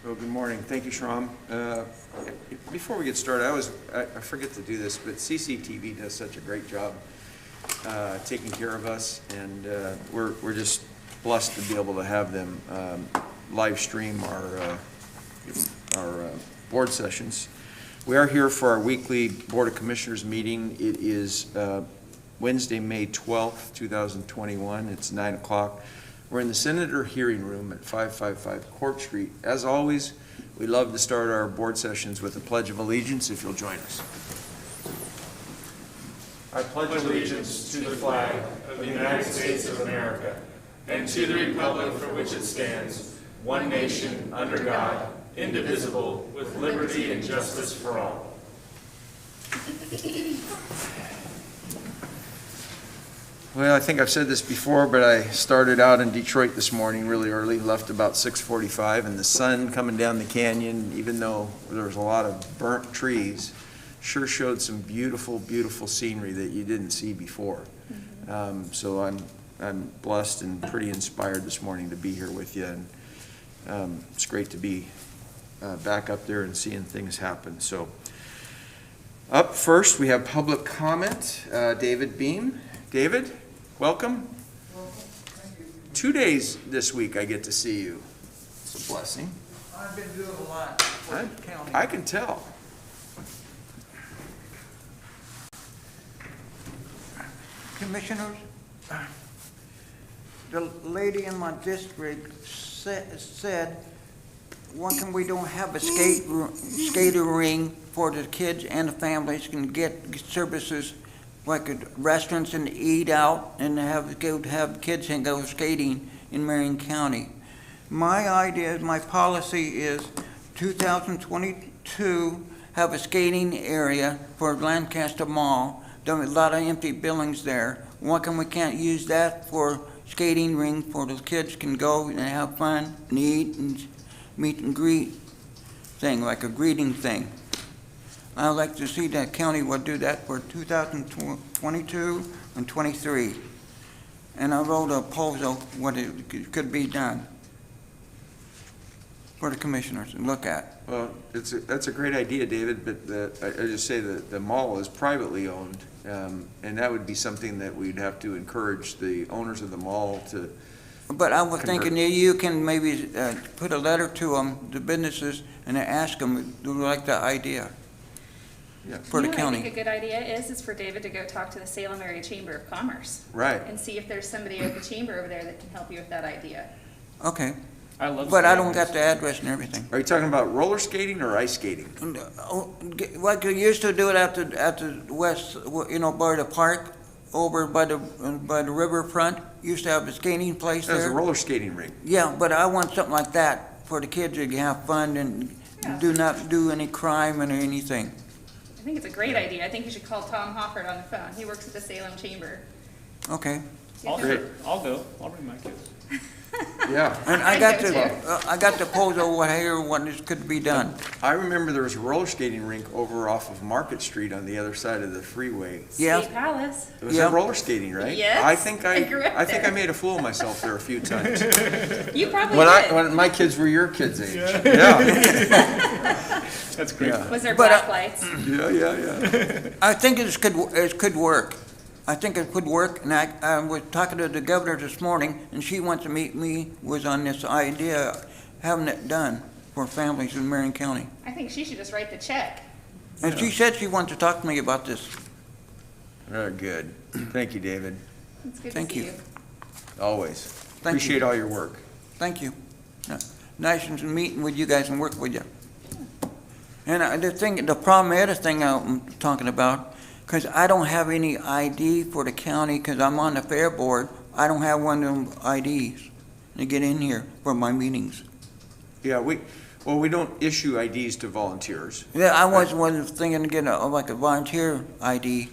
Well, good morning. Thank you, Shram. Before we get started, I forget to do this, but CCTV does such a great job taking care of us, and we're just blessed to be able to have them live stream our board sessions. We are here for our weekly Board of Commissioners meeting. It is Wednesday, May 12th, 2021. It's 9 o'clock. We're in the Senator Hearing Room at 555 Court Street. As always, we love to start our board sessions with a Pledge of Allegiance, if you'll join us. I pledge allegiance to the flag of the United States of America and to the republic for which it stands, one nation, under God, indivisible, with liberty and justice for all. Well, I think I've said this before, but I started out in Detroit this morning really early, left about 6:45, and the sun coming down the canyon, even though there was a lot of burnt trees, sure showed some beautiful, beautiful scenery that you didn't see before. So I'm blessed and pretty inspired this morning to be here with you, and it's great to be back up there and seeing things happen. So up first, we have public comment. David Beam. David, welcome. Thank you. 2 days this week I get to see you. It's a blessing. I've been doing a lot for the county. I can tell. Commissioners, the lady in my district said, why can we don't have a skater ring for the kids and the families can get services like at restaurants and eat out and have kids and go skating in Marion County. My idea, my policy is 2022 have a skating area for Lancaster Mall. There are a lot of empty buildings there. Why can we can't use that for skating ring for the kids can go and have fun and eat and meet and greet thing, like a greeting thing. I'd like to see that county would do that for 2022 and 23. And I wrote a proposal what it could be done for the commissioners to look at. Well, that's a great idea, David, but I just say that the mall is privately owned, and that would be something that we'd have to encourage the owners of the mall to. But I was thinking that you can maybe put a letter to them, the businesses, and ask them, do you like the idea? Yeah. For the What county. I think a good idea is for David to go talk to the Salem Area Chamber of Commerce. Right. And see if there's somebody at the chamber over there that can help you with that idea. Okay. I love But I don't got the address and everything. Are you talking about roller skating or ice skating? Like you used to do it at the west, by the park, over by the riverfront. Used to have a skating place There's a there. roller skating rink. Yeah, but I want something like that for the kids to have fun and do not do any crime or anything. I think it's a great idea. I think you should call Tom Hofford on the phone. He works at the Salem Chamber. Okay. Great. I'll go. I'll bring my kids. Yeah. And I got the proposal what this could be done. I remember there was a roller skating rink over off of Market Street on the other side of the freeway. Yeah. State Palace. It was Yeah. a roller skating, right? Yes, I think I grew up I think I there. made a fool of myself there a few times. You probably did. When my kids were your kids' age. Yeah. That's great. Yeah. Was there But, black lights? Yeah. I think it could work. I think it could work, and I was talking to the governor this morning, and she wants to meet me, was on this idea of having it done for families in Marion County. I think she should just write the check. And she said she wants to talk to me about this. Very good. Thank you, David. It's good Thank to see you. you. Always. Thank Appreciate you. all your work. Thank you. Nice to meeting with you guys and work with you. And the other thing I'm talking about, because I don't have any ID for the county, because I'm on the fair board, I don't have one of them IDs to get in here for my meetings. Yeah, we don't issue IDs to volunteers. Yeah, I was thinking to get a volunteer ID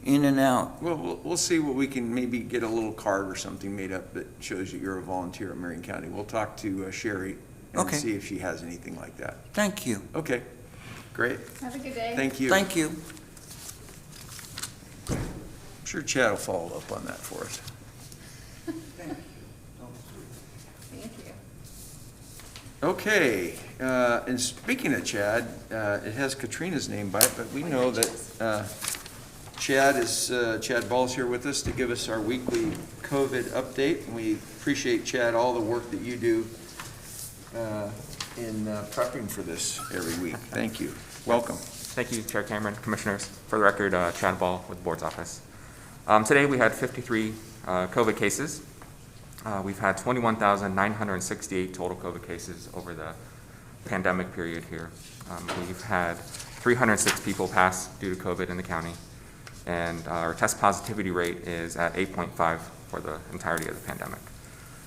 in and out. Well, we'll see what we can maybe get a little card or something made up that shows you you're a volunteer at Marion County. We'll talk to Sherry and Okay. see if she has anything like that. Thank you. Okay, great. Have a good day. Thank you. Thank you. I'm sure Chad will follow up on that for us. Thank you. Okay, and speaking of Chad, it has Katrina's name by it, but we know that Chad Ball's here with us to give us our weekly COVID update. And we appreciate, Chad, all the work that you do in prepping for this every week. Thank you. Welcome. Thank you, Chair Cameron, Commissioners. For the record, Chad Ball with the Board's office. Today we had 53 COVID cases. We've had 21,968 total COVID cases over the pandemic period here. We've had 306 people pass due to COVID in the county, and our test positivity rate is at 8.5 for the entirety of the pandemic.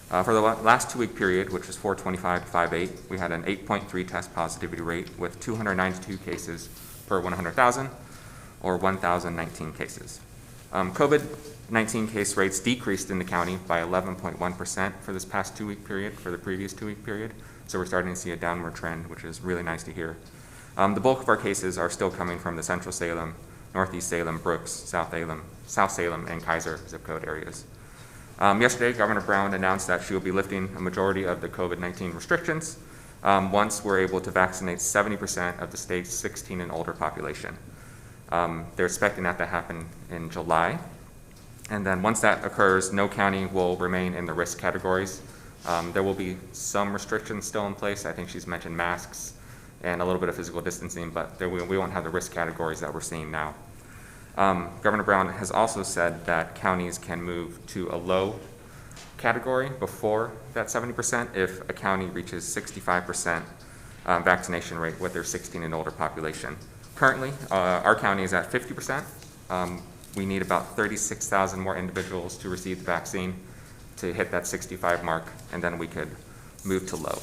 For the last 2-week period, which was 4/25 to 5/8, we had an 8.3 test positivity rate with 292 cases per 100,000, or 1,019 cases. COVID-19 case rates decreased in the county by 11.1% for this past 2-week period, for the previous 2-week period. So we're starting to see a downward trend, which is really nice to hear. The bulk of our cases are still coming from the Central Salem, Northeast Salem, Brooks, South Salem, and Kaiser zip code areas. Yesterday, Governor Brown announced that she will be lifting a majority of the COVID-19 restrictions once we're able to vaccinate 70% of the state's 16 and older population. They're expecting that to happen in July. And then once that occurs, no county will remain in the risk categories. There will be some restrictions still in place. I think she's mentioned masks and a little bit of physical distancing, but we won't have the risk categories that we're seeing now. Governor Brown has also said that counties can move to a low category before that 70% if a county reaches 65% vaccination rate with their 16 and older population. Currently, our county is at 50%. We need about 36,000 more individuals to receive the vaccine to hit that 65 mark, and then we could move to low.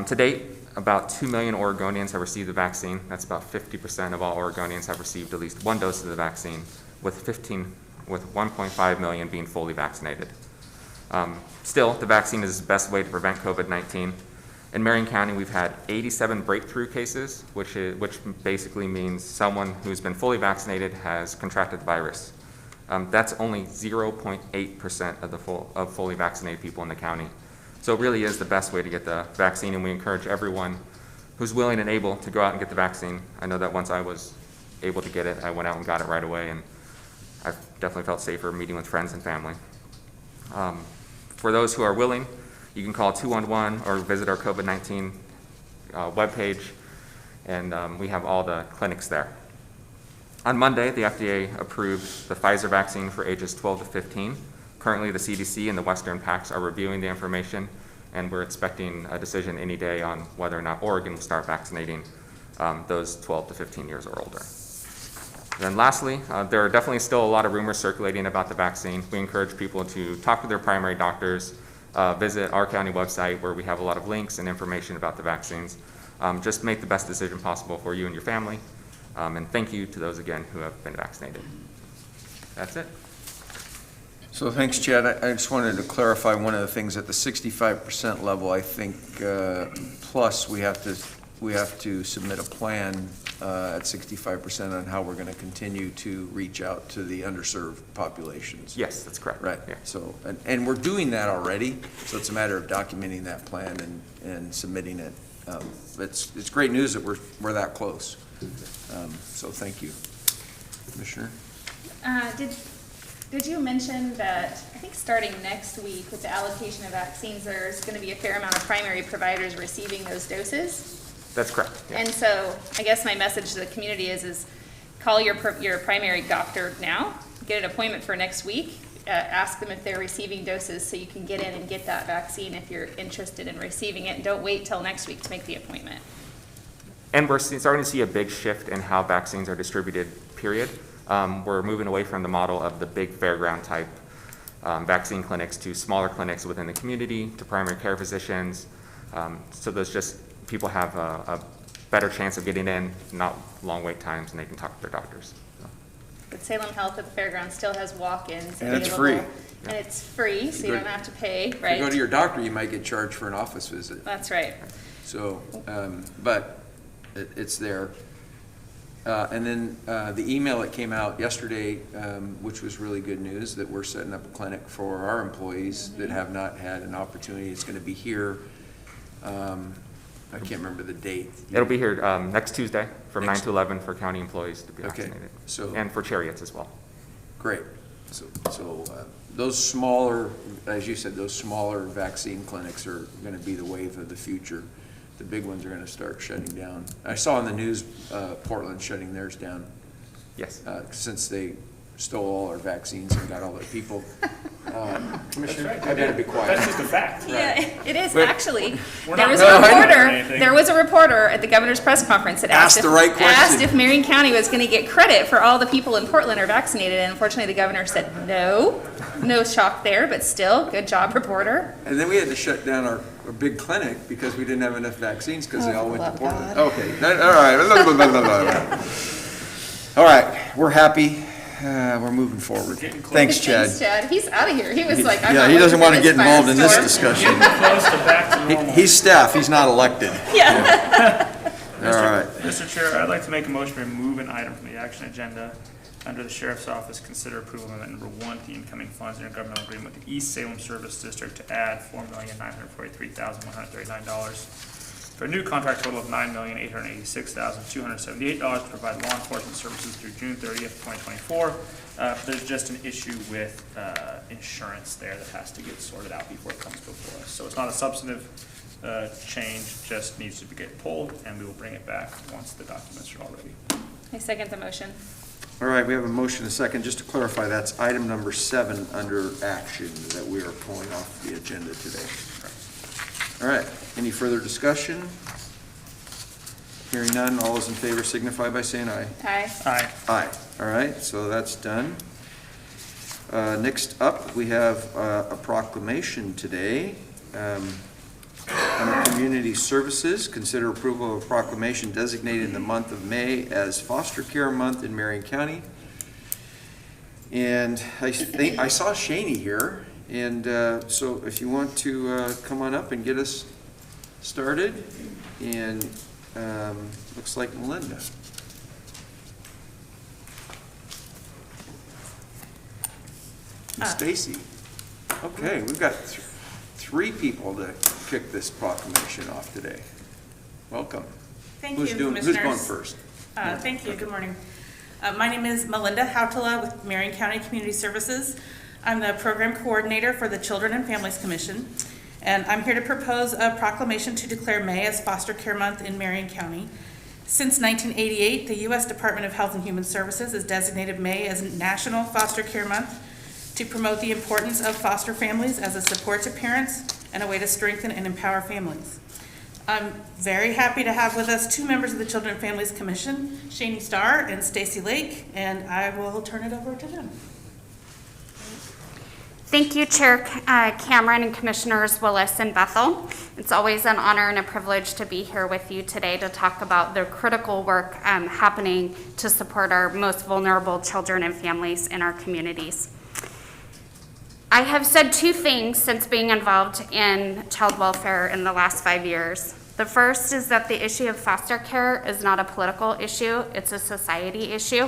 To date, about 2 million Oregonians have received the vaccine. That's about 50% of all Oregonians have received at least one dose of the vaccine, with 1.5 million being fully vaccinated. Still, the vaccine is the best way to prevent COVID-19. In Marion County, we've had 87 breakthrough cases, which basically means someone who's been fully vaccinated has contracted the virus. That's only 0.8% of fully vaccinated people in the county. So it really is the best way to get the vaccine, and we encourage everyone who's willing and able to go out and get the vaccine. I know that once I was able to get it, I went out and got it right away, and I've definitely felt safer meeting with friends and family. For those who are willing, you can call 211 or visit our COVID-19 webpage, and we have all the clinics there. On Monday, the FDA approved the Pfizer vaccine for ages 12 to 15. Currently, the CDC and the Western PACs are reviewing the information, and we're expecting a decision any day on whether or not Oregon will start vaccinating those 12 to 15 years or older. Then lastly, there are definitely still a lot of rumors circulating about the vaccine. We encourage people to talk to their primary doctors, visit our county website where we have a lot of links and information about the vaccines. Just make the best decision possible for you and your family. And thank you to those again who have been vaccinated. That's it. So thanks, Chad. I just wanted to clarify one of the things at the 65% level. I think plus we have to submit a plan at 65% on how we're going to continue to reach out to the underserved populations. Yes, that's correct. Right. Yeah. So and we're doing that already. So it's a matter of documenting that plan and submitting it. It's great news that we're that close. So thank you, Commissioner. Did you mention that, I think starting next week with the allocation of vaccines, there's going to be a fair amount of primary providers receiving those doses? That's correct. Yeah. And so I guess my message to the community is call your primary doctor now, get an appointment for next week, ask them if they're receiving doses so you can get in and get that vaccine if you're interested in receiving it, and don't wait till next week to make the appointment. And we're starting to see a big shift in how vaccines are distributed, period. We're moving away from the model of the big fairground type vaccine clinics to smaller clinics within the community, to primary care physicians. So there's just, people have a better chance of getting in, not long wait times, and they can talk to their doctors. So. But Salem Health at the fairground still has walk-ins And it's available. free. And it's free, so you don't have to pay, right? If you go to your doctor, you might get charged for an office visit. That's right. So, but it's there. And then the email that came out yesterday, which was really good news, that we're setting up a clinic for our employees that have not had an opportunity. It's going to be here. I can't remember the date. It'll be here next Tuesday from 9 Next- to 11 for county employees to be Okay, vaccinated. so- And for chariots as well. Great. So those smaller, as you said, those smaller vaccine clinics are going to be the wave of the future. The big ones are going to start shutting down. I saw in the news, Portland shutting theirs down, Yes. since they stole all our vaccines and got all their people. Commissioner, That's right. I better be quiet. That's just a fact. Yeah, it is, Wait. actually. We're There not was really a doing reporter, anything. there was a reporter at the governor's press conference that Asked the right question. asked if Marion County was going to get credit for all the people in Portland are vaccinated, and unfortunately, the governor said no. No shock there, but still, good job, reporter. And then we had to shut down our big clinic because we didn't have enough vaccines because they all went to love Portland. God. Okay, all right. All right, we're happy. We're moving forward. Getting close. Thanks, Chad. Thanks, Chad. He's out of here. He was like, I'm Yeah, not he doesn't looking want for to get involved in this firestorm. discussion. Getting close to back to normal. He's staff, he's not elected. Yeah. All right. Mr. Chair, I'd like to make a motion to remove an item from the action agenda under the Sheriff's Office. Consider approval amendment number 1 to the incoming funds intergovernmental agreement with the East Salem Service District to add $4,943,139 for a new contract total of $9,886,278 to provide law enforcement services through June 30th, 2024. There's just an issue with insurance there that has to get sorted out before it comes before us. So it's not a substantive change, just needs to get pulled, and we will bring it back once the documents are all ready. I second the motion. All right, we have a motion, and a second. Just to clarify, that's item number 7 under action that we are pulling off the agenda today. All right, any further discussion? Hearing none, all those in favor signify by saying aye. Aye. Aye. Aye. All right, so that's done. Next up, we have a proclamation today. Under Community Services, consider approval of a proclamation designating the month of May as Foster Care Month in Marion County. And I think, I saw Shaney here, and so if you want to come on up and get us started, and looks like Melinda. And Stacy. Okay, we've got 3 people to kick this proclamation off today. Welcome. Thank Who's you, going Commissioners. first? Thank you. Good morning. My name is Melinda Hautala with Marion County Community Services. I'm the Program Coordinator for the Children and Families Commission, and I'm here to propose a proclamation to declare May as Foster Care Month in Marion County. Since 1988, the U.S. Department of Health and Human Services has designated May as National Foster Care Month to promote the importance of foster families as a support to parents and a way to strengthen and empower families. I'm very happy to have with us 2 members of the Children and Families Commission, Shaney Starr and Stacy Lake, and I will turn it over to them. Thank you, Chair Cameron and Commissioners Willis and Bethel. It's always an honor and a privilege to be here with you today to talk about the critical work happening to support our most vulnerable children and families in our communities. I have said 2 things since being involved in child welfare in the last 5 years. The first is that the issue of foster care is not a political issue, it's a society issue.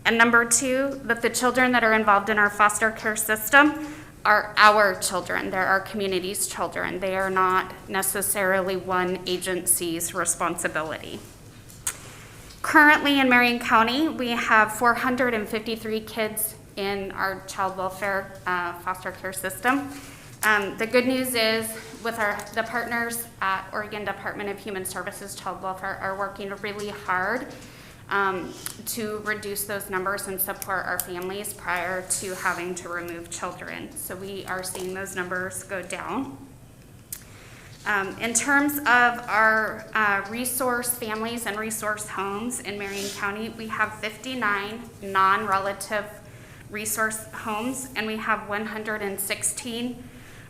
And number 2, that the children that are involved in our foster care system are our children. They're our community's children. They are not necessarily one agency's responsibility. Currently in Marion County, we have 453 kids in our child welfare foster care system. The good news is with the partners at Oregon Department of Human Services Child Welfare are working really hard to reduce those numbers and support our families prior to having to remove children. So we are seeing those numbers go down. In terms of our resource families and resource homes in Marion County, we have 59 non-relative resource homes, and we have 116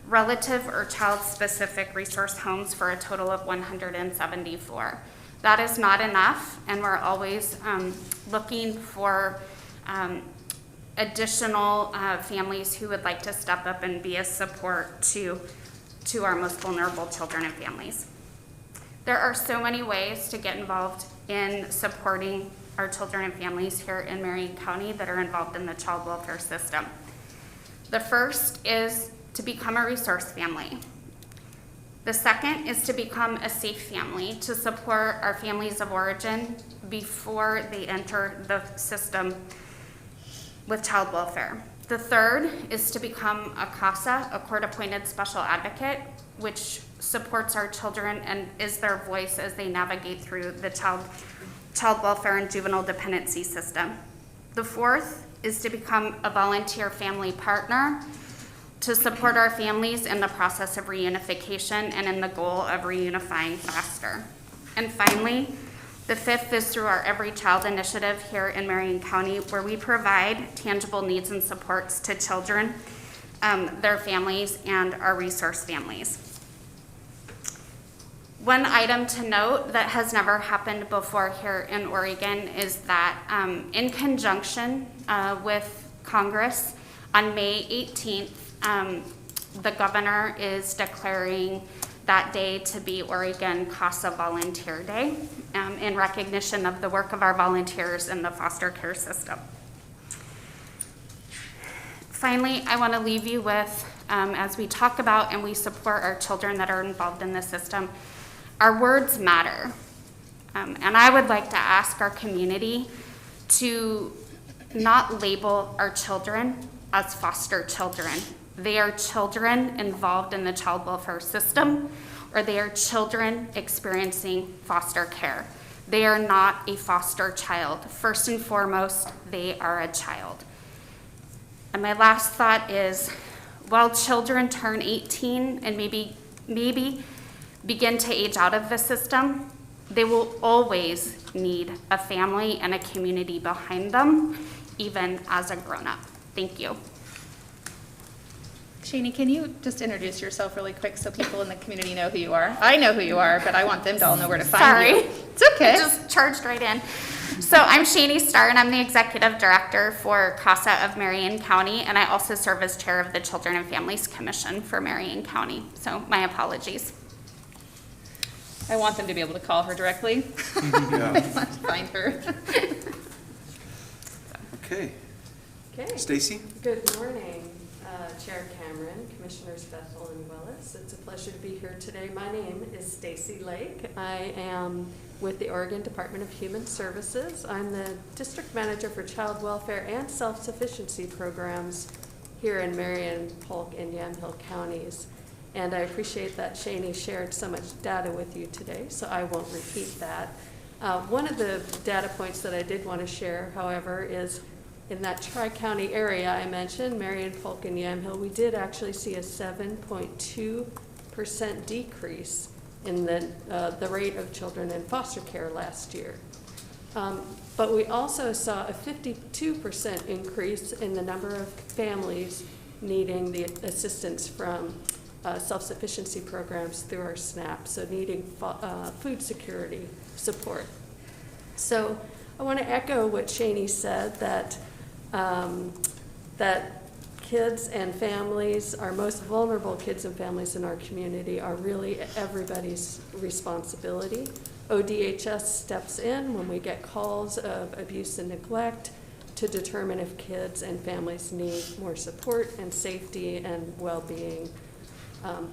relative or child-specific resource homes for a total of 174. That is not enough, and we're always looking for additional families who would like to step up and be a support to our most vulnerable children and families. There are so many ways to get involved in supporting our children and families here in Marion County that are involved in the child welfare system. The first is to become a resource family. The second is to become a safe family, to support our families of origin before they enter the system with child welfare. The third is to become a CASA, a court-appointed special advocate, which supports our children and is their voice as they navigate through the child welfare and juvenile dependency system. The fourth is to become a volunteer family partner to support our families in the process of reunification and in the goal of reunifying faster. And finally, the fifth is through our Every Child initiative here in Marion County, where we provide tangible needs and supports to children, their families, and our resource families. One item to note that has never happened before here in Oregon is that in conjunction with Congress, on May 18th, the governor is declaring that day to be Oregon CASA Volunteer Day in recognition of the work of our volunteers in the foster care system. Finally, I want to leave you with, as we talk about and we support our children that are involved in the system, our words matter. And I would like to ask our community to not label our children as foster children. They are children involved in the child welfare system, or they are children experiencing foster care. They are not a foster child. First and foremost, they are a child. And my last thought is, while children turn 18 and maybe begin to age out of the system, they will always need a family and a community behind them, even as a grown-up. Thank you. Shani, can you just introduce yourself really quick so people in the community know who you are? I know who you are, but I want them to all know where to find you. Sorry. It's okay. Just charged right in. So I'm Shani Starr, and I'm the Executive Director for CASA of Marion County, and I also serve as Chair of the Children and Families Commission for Marion County. So my apologies. I want them to be able to call her directly. Yeah. I want to find her. Okay. Okay, Stacy? good morning, Chair Cameron, Commissioners Bethel and Willis. It's a pleasure to be here today. My name is Stacy Lake. I am with the Oregon Department of Human Services. I'm the District Manager for Child Welfare and Self-Sufficiency Programs here in Marion, Polk, and Yamhill counties. And I appreciate that Shani shared so much data with you today, so I won't repeat that. One of the data points that I did want to share, however, is in that tri-county area I mentioned, Marion, Polk, and Yamhill, we did actually see a 7.2% decrease in the rate of children in foster care last year. But we also saw a 52% increase in the number of families needing the assistance from self-sufficiency programs through our SNAP, so needing food security support. So I want to echo what Shani said, that kids and families, our most vulnerable kids and families in our community, are really everybody's responsibility. ODHS steps in when we get calls of abuse and neglect to determine if kids and families need more support and safety and well-being.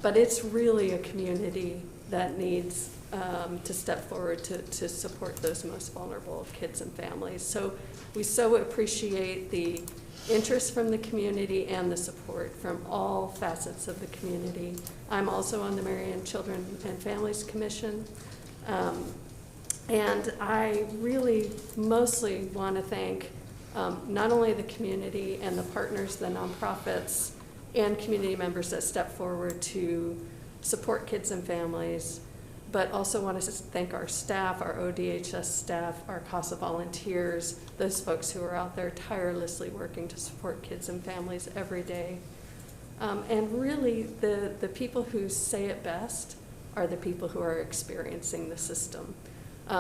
But it's really a community that needs to step forward to support those most vulnerable kids and families. So we so appreciate the interest from the community and the support from all facets of the community. I'm also on the Marion Children and Families Commission. And I really mostly want to thank not only the community and the partners, the nonprofits, and community members that step forward to support kids and families, but also want to thank our staff, our ODHS staff, our CASA volunteers, those folks who are out there tirelessly working to support kids and families every day. And really, the people who say it best are the people who are experiencing the system.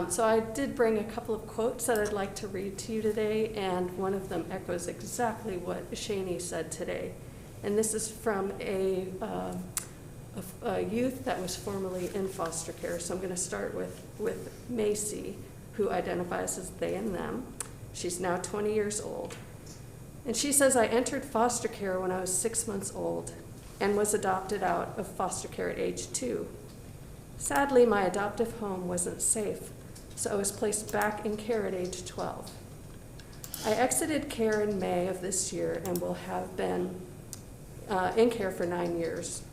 So I did bring a couple of quotes that I'd like to read to you today, and one of them echoes exactly what Shani said today. And this is from a youth that was formerly in foster care. So I'm going to start with Macy, who identifies as they and them. She's now 20 years old. And she says, I entered foster care when I was 6 months old and was adopted out of foster care at age 2. Sadly, my adoptive home wasn't safe, so I was placed back in care at age 12. I exited care in May of this year and will have been in care for 9 years.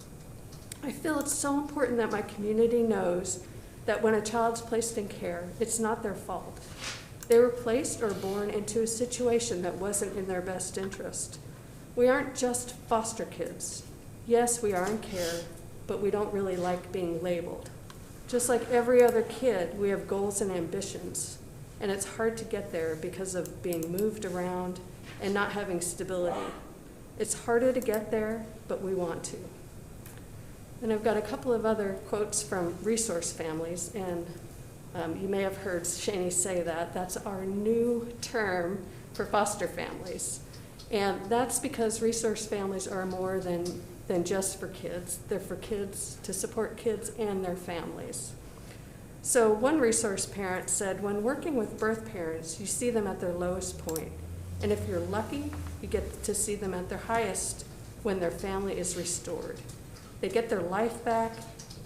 I feel it's so important that my community knows that when a child's placed in care, it's not their fault. They were placed or born into a situation that wasn't in their best interest. We aren't just foster kids. Yes, we are in care, but we don't really like being labeled. Just like every other kid, we have goals and ambitions, and it's hard to get there because of being moved around and not having stability. It's harder to get there, but we want to. And I've got a couple of other quotes from resource families, and you may have heard Shani say that. That's our new term for foster families. And that's because resource families are more than just for kids. They're for kids, to support kids and their families. So one resource parent said, when working with birth parents, you see them at their lowest point. And if you're lucky, you get to see them at their highest when their family is restored. They get their life back,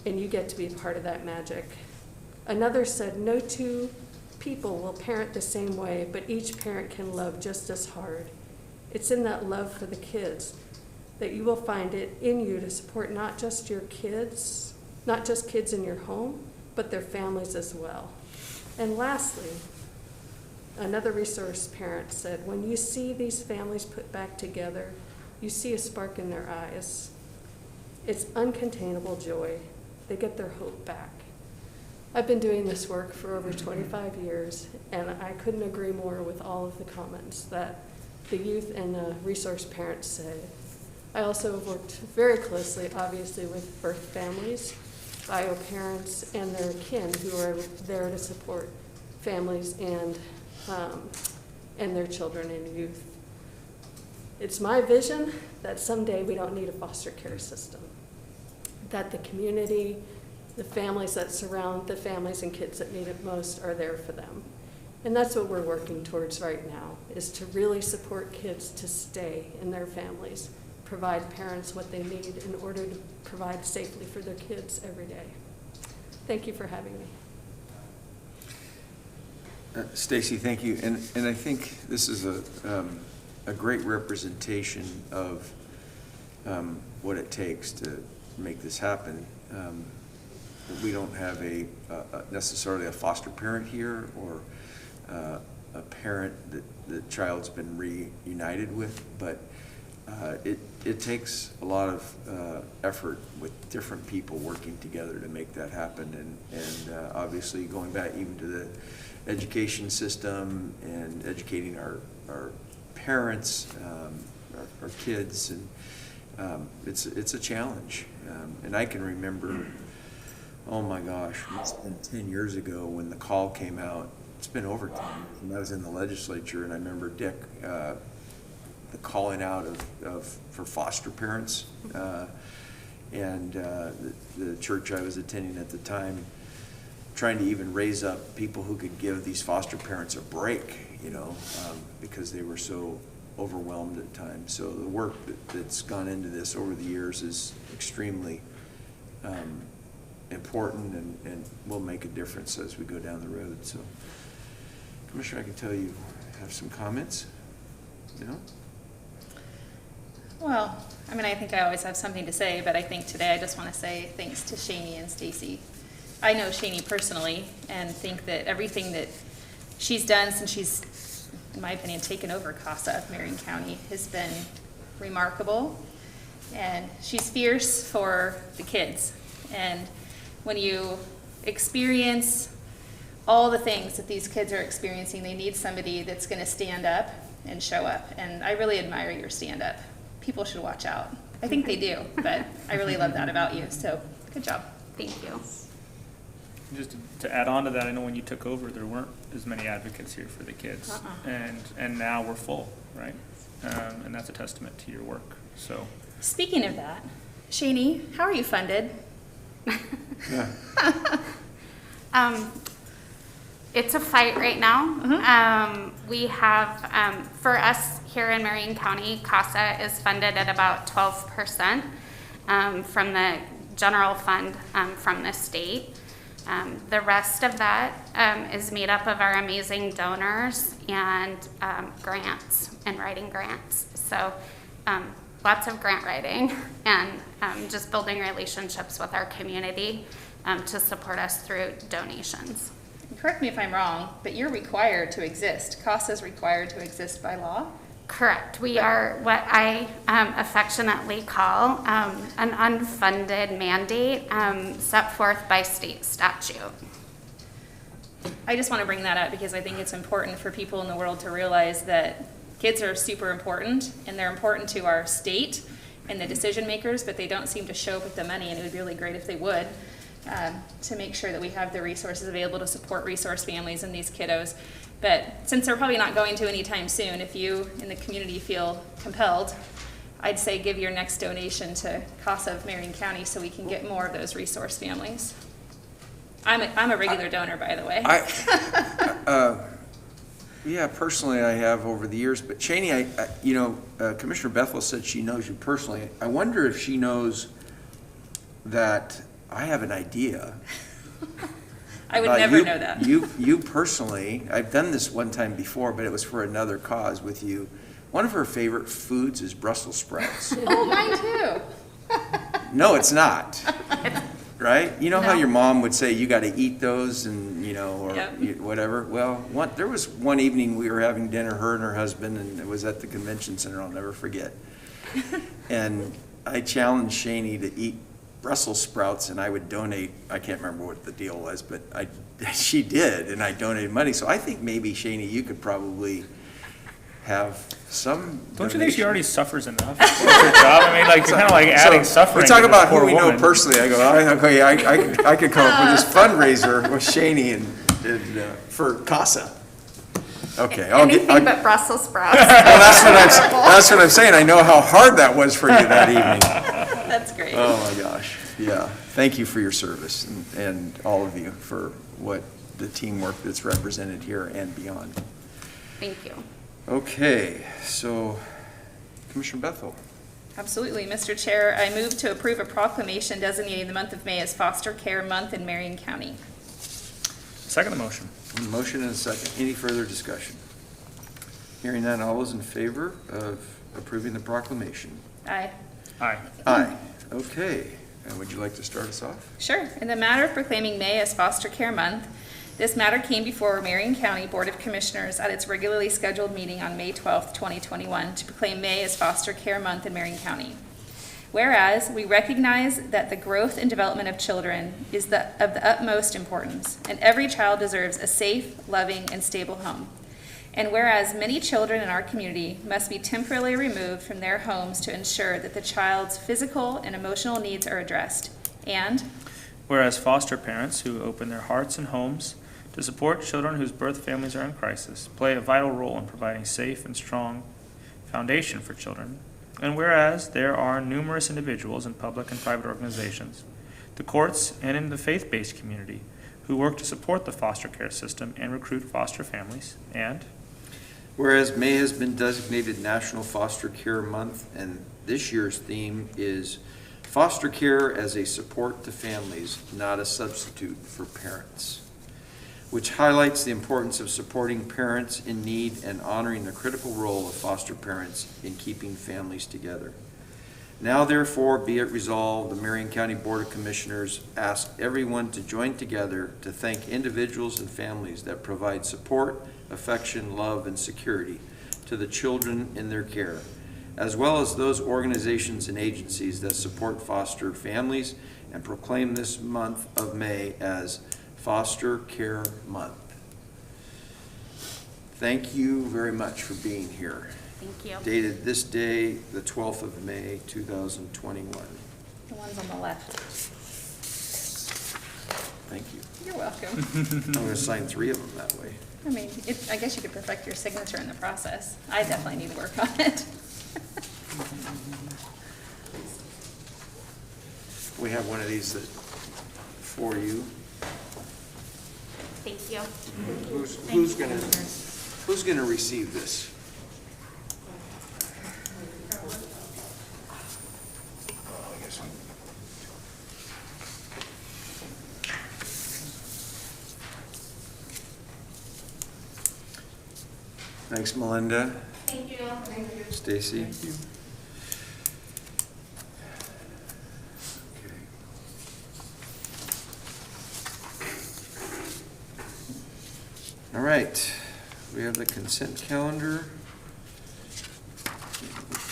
and you get to be part of that magic. Another said, no two people will parent the same way, but each parent can love just as hard. It's in that love for the kids that you will find it in you to support not just kids in your home, but their families as well. And lastly, another resource parent said, when you see these families put back together, you see a spark in their eyes. It's uncontainable joy. They get their hope back. I've been doing this work for over 25 years, and I couldn't agree more with all of the comments that the youth and the resource parents said. I also have worked very closely, obviously, with birth families, bio parents, and their kin who are there to support families and their children and youth. It's my vision that someday we don't need a foster care system, that the community, the families that surround the families and kids that need it most are there for them. And that's what we're working towards right now, is to really support kids to stay in their families, provide parents what they need in order to provide safely for their kids every day. Thank you for having me. Stacy, thank you. And I think this is a great representation of what it takes to make this happen. We don't have necessarily a foster parent here or a parent that the child's been reunited with, but it takes a lot of effort with different people working together to make that happen. And obviously going back even to the education system and educating our parents, our kids, and it's a challenge. And I can remember, oh my gosh, it's been 10 years ago when the call came out. It's been over 10 years, and I was in the legislature, and I remember Dick, the calling out for foster parents, and the church I was attending at the time, trying to even raise up people who could give these foster parents a break, because they were so overwhelmed at times. So the work that's gone into this over the years is extremely important and will make a difference as we go down the road. So, Commissioner, I can tell you have some comments. No? Well, I think I always have something to say, but I think today I just want to say thanks to Shani and Stacy. I know Shani personally and think that everything that she's done since she's, in my opinion, taken over CASA of Marion County has been remarkable. And she's fierce for the kids. And when you experience all the things that these kids are experiencing, they need somebody that's going to stand up and show up. And I really admire your stand up. People should watch out. I think they do, but I really love that about you. So good job. Thank you. Just to add on to that, I know when you took over, there weren't as many advocates here for the kids, and now we're full, right? And that's a testament to your work. So, speaking of that, Shani, how are you funded? It's a fight right now. We have, for us here in Marion County, CASA is funded at about 12% from the general fund from the state. The rest of that is made up of our amazing donors and grants and writing grants. So lots of grant writing and just building relationships with our community to support us through donations. Correct me if I'm wrong, but you're required to exist. CASA is required to exist by law? Correct. We are what I affectionately call an unfunded mandate set forth by state statute. I just want to bring that up because I think it's important for people in the world to realize that kids are super important, and they're important to our state and the decision makers, but they don't seem to show up with the money, and it would be really great if they would, to make sure that we have the resources available to support resource families and these kiddos. But since they're probably not going to anytime soon, if you in the community feel compelled, I'd say give your next donation to CASA of Marion County so we can get more of those resource families. I'm a regular donor, by the way. Yeah, personally I have over the years, but Cheney, Commissioner Bethel said she knows you personally. I wonder if she knows that I have an idea. I would never know that. You personally, I've done this one time before, but it was for another cause with you. One of her favorite foods is Brussels sprouts. Oh, mine too. No, it's not. Right? You know how No. your mom would say, you got to eat those and, or Yep. whatever? Well, there was one evening we were having dinner, her and her husband, and it was at the convention center, I'll never forget. And I challenged Shani to eat Brussels sprouts, and I would donate, I can't remember what the deal was, but she did, and I donated money. So I think maybe, Shani, you could probably have some Don't you think she donation. already suffers enough with her job? I mean, like, you're kind of like adding suffering We talk to this about who poor we know woman. personally. I go, I could come up with this fundraiser with Shani and for CASA. Okay. Anything but Brussels sprouts. Well, that's what I'm saying. I know how hard that was for you that evening. That's great. Oh, my gosh. Yeah. Thank you for your service and all of you for what the teamwork that's represented here and beyond. Thank you. Okay, so Commissioner Bethel. Absolutely. Mr. Chair, I move to approve a proclamation designating the month of May as Foster Care Month in Marion County. Second the motion. Motion and a second. Any further discussion? Hearing none, all those in favor of approving the proclamation? Aye. Aye. Aye. Okay. And would you like to start us off? Sure. In the matter of proclaiming May as Foster Care Month, this matter came before Marion County Board of Commissioners at its regularly scheduled meeting on May 12th, 2021, to proclaim May as Foster Care Month in Marion County. Whereas we recognize that the growth and development of children is of the utmost importance, and every child deserves a safe, loving, and stable home. And whereas many children in our community must be temporarily removed from their homes to ensure that the child's physical and emotional needs are addressed. And Whereas foster parents who open their hearts and homes to support children whose birth families are in crisis play a vital role in providing safe and strong foundation for children. And whereas there are numerous individuals in public and private organizations, the courts, and in the faith-based community who work to support the foster care system and recruit foster families. And Whereas May has been designated National Foster Care Month, and this year's theme is Foster Care as a Support to Families, Not a Substitute for Parents, which highlights the importance of supporting parents in need and honoring the critical role of foster parents in keeping families together. Now therefore be it resolved, the Marion County Board of Commissioners ask everyone to join together to thank individuals and families that provide support, affection, love, and security to the children in their care, as well as those organizations and agencies that support foster families, and proclaim this month of May as Foster Care Month. Thank you very much for being here. Thank you. Dated this day, the 12th of May, 2021. the ones on the left. Thank you. You're welcome. I'm going to sign 3 of them that way. I mean, I guess you could perfect your signature in the process. I definitely need to work on it. We have one of these that for you. Thank you. Who's gonna receive this? I guess Thanks, Melinda. Thank you. Stacy? All right, we have the consent calendar.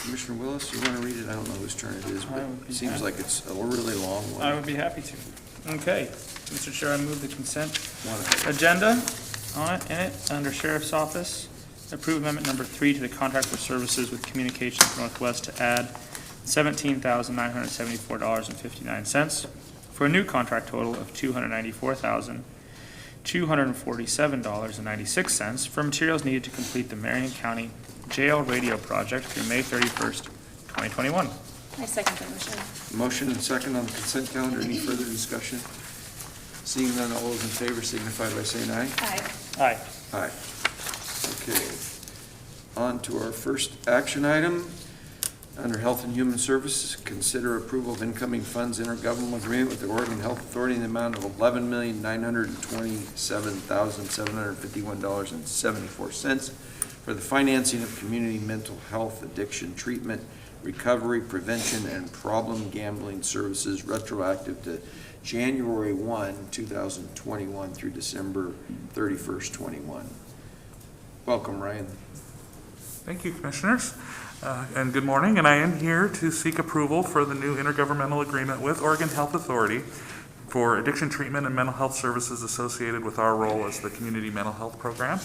Commissioner Willis, you want to read it? I don't know whose turn it is, but it seems like it's a really long I one. would be happy to. Okay, Mr. Chair, I move the consent agenda in it, under Sheriff's Office. Approve amendment number 3 to the contract for services with Communications Northwest to add $17,974.59 for a new contract total of $294,247.96 for materials needed to complete the Marion County Jail Radio Project through May 31st, 2021. I second the motion. Motion and second on the consent calendar. Any further discussion? Seeing none, all those in favor signify by saying aye. Aye. Aye. Aye. Okay. On to our first action item. Under Health and Human Services, consider approval of incoming funds intergovernmental agreement with the Oregon Health Authority in the amount of $11,927,751.74 for the financing of community mental health addiction treatment, recovery, prevention, and problem gambling services retroactive to January 1, 2021 through December 31st, 21. Welcome, Ryan. Thank you, Commissioners, and good morning. And I am here to seek approval for the new intergovernmental agreement with Oregon Health Authority for addiction treatment and mental health services associated with our role as the community mental health program.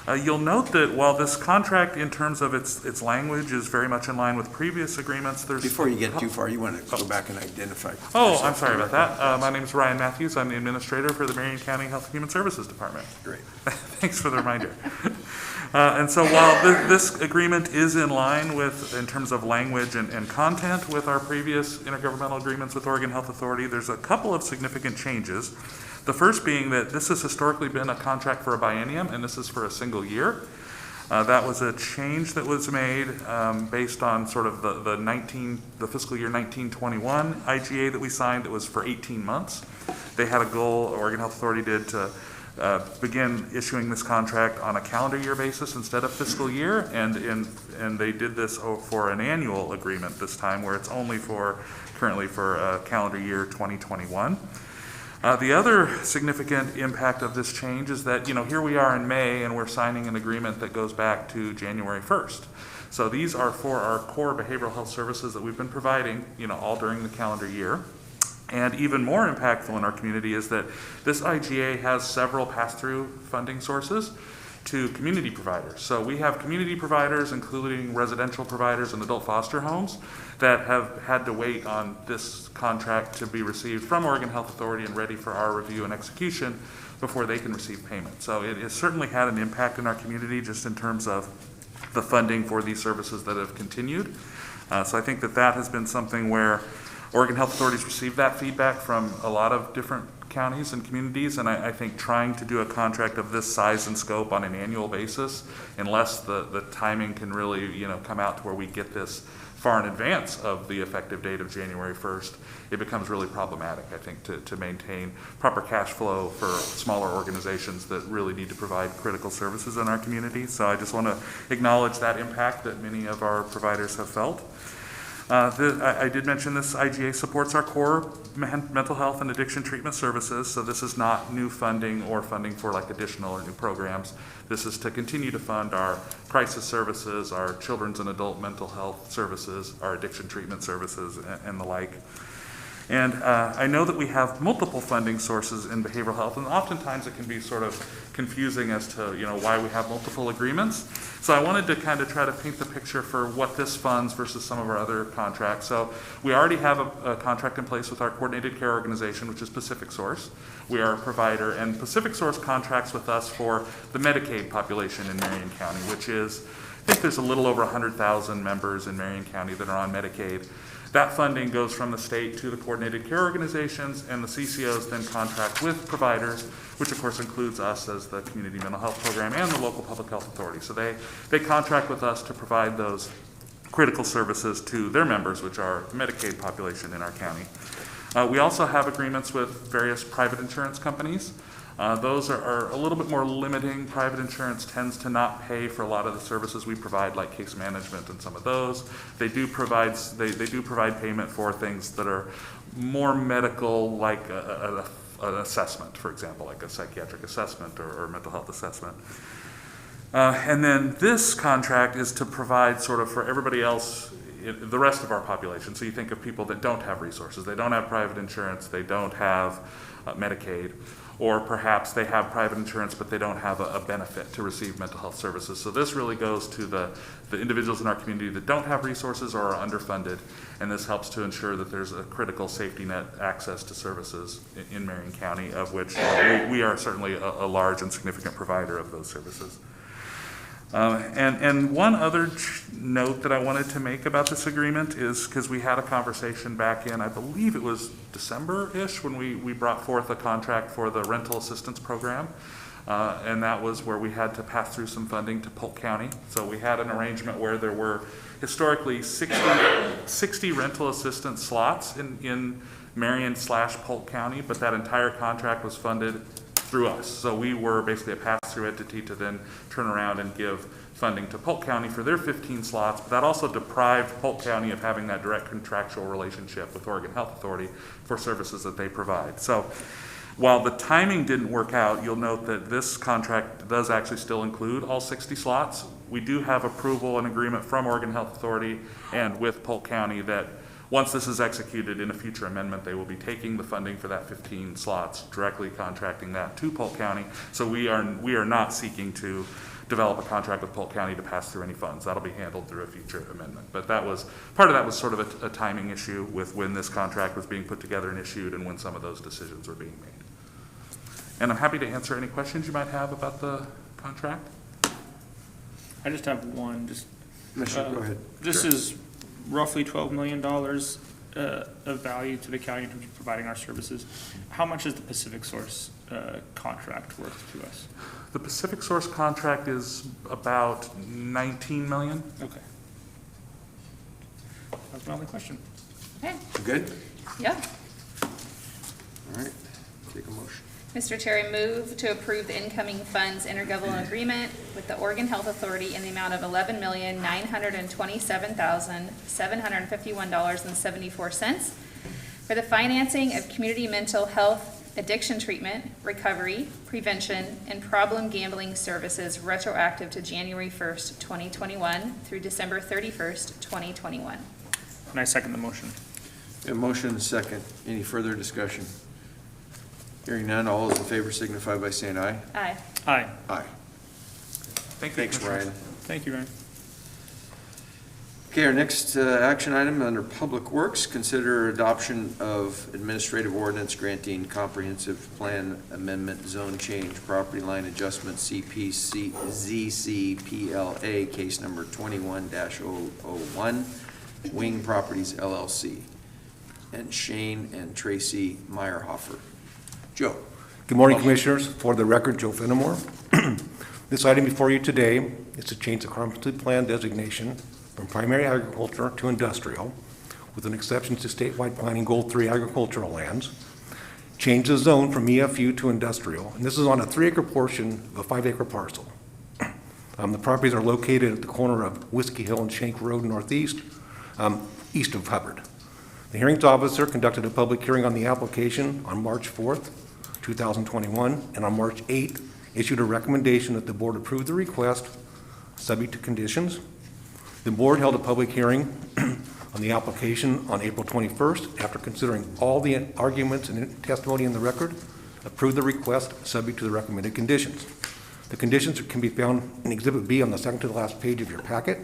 You'll note that while this contract, in terms of its language, is very much in line with previous agreements, there's... Before you get too far, you want to go back and identify. Oh, yourself. I'm sorry about that. My name is Ryan Matthews. I'm the administrator for the Marion County Health and Human Services Department. Great. Thanks for the reminder. And so while this agreement is in line with, in terms of language and content, with our previous intergovernmental agreements with Oregon Health Authority, there's a couple of significant changes. The first being that this has historically been a contract for a biennium, and this is for a single year. That was a change that was made based on sort of the fiscal year 1921 IGA that we signed that was for 18 months. They had a goal, Oregon Health Authority did, to begin issuing this contract on a calendar year basis instead of fiscal year, and they did this for an annual agreement this time, where it's only currently for calendar year 2021. The other significant impact of this change is that, here we are in May and we're signing an agreement that goes back to January 1st. So these are for our core behavioral health services that we've been providing, all during the calendar year. And even more impactful in our community is that this IGA has several pass-through funding sources to community providers. So we have community providers, including residential providers and adult foster homes, that have had to wait on this contract to be received from Oregon Health Authority and ready for our review and execution before they can receive payment. So it has certainly had an impact in our community just in terms of the funding for these services that have continued. So I think that has been something where Oregon Health Authority's received that feedback from a lot of different counties and communities, and I think trying to do a contract of this size and scope on an annual basis, unless the timing can really come out to where we get this far in advance of the effective date of January 1st, it becomes really problematic, I think, to maintain proper cash flow for smaller organizations that really need to provide critical services in our community. So I just want to acknowledge that impact that many of our providers have felt. I did mention this IGA supports our core mental health and addiction treatment services, so this is not new funding or funding for additional or new programs. This is to continue to fund our crisis services, our children's and adult mental health services, our addiction treatment services, and the like. And I know that we have multiple funding sources in behavioral health, and oftentimes it can be sort of confusing as to why we have multiple agreements. So I wanted to kind of try to paint the picture for what this funds versus some of our other contracts. So we already have a contract in place with our coordinated care organization, which is Pacific Source. We are a provider, and Pacific Source contracts with us for the Medicaid population in Marion County, which is, I think there's a little over 100,000 members in Marion County that are on Medicaid. That funding goes from the state to the coordinated care organizations, and the CCOs then contract with providers, which of course includes us as the community mental health program and the local public health authority. So they contract with us to provide those critical services to their members, which are the Medicaid population in our county. We also have agreements with various private insurance companies. Those are a little bit more limiting. Private insurance tends to not pay for a lot of the services we provide, like case management and some of those. They do provide payment for things that are more medical, like an assessment, for example, like a psychiatric assessment or mental health assessment. And then this contract is to provide sort of for everybody else, the rest of our population. So you think of people that don't have resources. They don't have private insurance. They don't have Medicaid. Or perhaps they have private insurance, but they don't have a benefit to receive mental health services. So this really goes to the individuals in our community that don't have resources or are underfunded, and this helps to ensure that there's a critical safety net access to services in Marion County, of which we are certainly a large and significant provider of those services. And one other note that I wanted to make about this agreement is because we had a conversation back in, I believe it was December-ish, when we brought forth a contract for the rental assistance program. And that was where we had to pass through some funding to Polk County. So we had an arrangement where there were historically 60 rental assistance slots in Marion/Polk County, but that entire contract was funded through us. So we were basically a pass-through entity to then turn around and give funding to Polk County for their 15 slots, but that also deprived Polk County of having that direct contractual relationship with Oregon Health Authority for services that they provide. So while the timing didn't work out, you'll note that this contract does actually still include all 60 slots. We do have approval and agreement from Oregon Health Authority and with Polk County that once this is executed in a future amendment, they will be taking the funding for that 15 slots, directly contracting that to Polk County. So we are not seeking to develop a contract with Polk County to pass through any funds. That'll be handled through a future amendment. But that was, part of that was sort of a timing issue with when this contract was being put together and issued and when some of those decisions were being made. And I'm happy to answer any questions you might have about the contract. I just have one, Commissioner, go ahead. This Sure. is roughly $12 million of value to the county in terms of providing our services. How much is the Pacific Source contract worth to us? The Pacific Source contract is about $19 million. Okay. That's my only question. Okay, You good? yeah. All right, take a motion. Mr. Chair, I move to approve the incoming funds intergovernmental agreement with the Oregon Health Authority in the amount of $11,927,751.74 for the financing of community mental health addiction treatment, recovery, prevention, and problem gambling services retroactive to January 1st, 2021 through December 31st, 2021. And I second the motion. A motion and a second. Any further discussion? Hearing none, all those in favor signify by saying aye. Aye. Aye. Aye. Thank you, Thanks, Commissioner. Ryan. Thank you, Ryan. Okay, our next action item under Public Works, consider adoption of administrative ordinance granting comprehensive plan amendment zone change property line adjustment CPZCPLA case number 21-001 Wing Properties LLC and Shane and Tracy Meyerhofer. Joe. Good morning, Commissioners. For the record, Joe Fenimore. This item before you today is to change the comprehensive plan designation from primary agriculture to industrial, with an exception to statewide planning goal 3 agricultural lands. Change the zone from EFU to industrial, and this is on a 3-acre portion of a 5-acre parcel. The properties are located at the corner of Whiskey Hill and Shank Road Northeast, east of Hubbard. The hearings officer conducted a public hearing on the application on March 4th, 2021, and on March 8th, issued a recommendation that the board approve the request, subject to conditions. The board held a public hearing on the application on April 21st, after considering all the arguments and testimony in the record, approved the request, subject to the recommended conditions. The conditions can be found in Exhibit B on the second to the last page of your packet.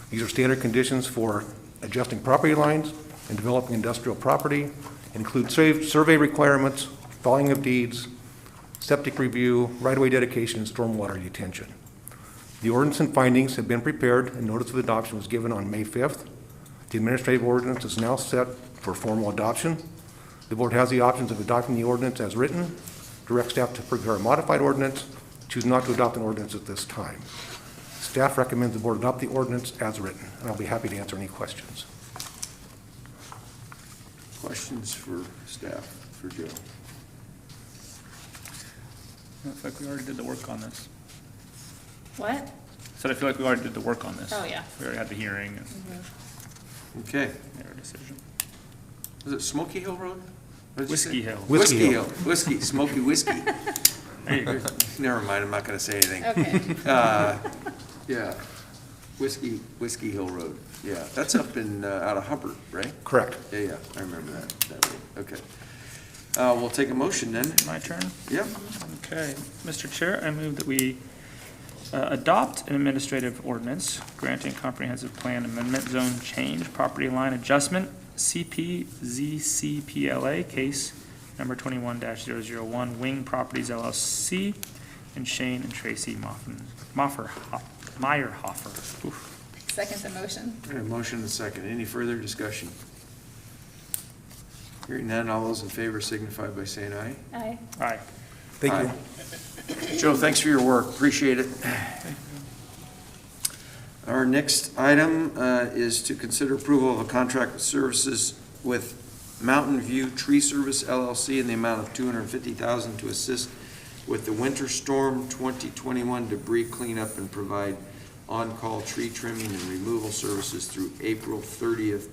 These are standard conditions for adjusting property lines and developing industrial property, include survey requirements, filing of deeds, septic review, right-of-way dedication, and stormwater detention. The ordinance and findings have been prepared, and notice of adoption was given on May 5th, The administrative ordinance is now set for formal adoption. The board has the options of adopting the ordinance as written, direct staff to prepare a modified ordinance, choose not to adopt an ordinance at this time. Staff recommends the board adopt the ordinance as written, and I'll be happy to answer any questions. Questions for staff, for Joe? I feel like we already did the work on this. What? Said I feel like we already did the work on this. Oh, yeah. We already had the hearing and Okay. made our decision. Was it Smoky Hill Road? What did you say? Whiskey Hill. Whiskey Hill. Whiskey, Smoky Whiskey. There you go. Never mind, I'm not gonna say anything. Okay. Yeah, Whiskey Hill Road. Yeah, that's up in, out of Hubbard, right? Correct. Yeah, I remember that road. Okay. We'll take a motion then. My turn? Yep. Okay. Mr. Chair, I move that we adopt an administrative ordinance granting comprehensive plan amendment zone change property line adjustment CPZCPLA case number 21-001 Wing Properties LLC and Shane and Tracy Meyerhofer. Oof. Second the motion. All right, motion and a second. Any further discussion? Hearing none, all those in favor signify by saying aye. Aye. Aye. Thank you. Joe, thanks for your work, appreciate it. Our next item is to consider approval of a contract with services with Mountain View Tree Service LLC in the amount of $250,000 to assist with the Winter Storm 2021 debris cleanup and provide on-call tree trimming and removal services through April 30th,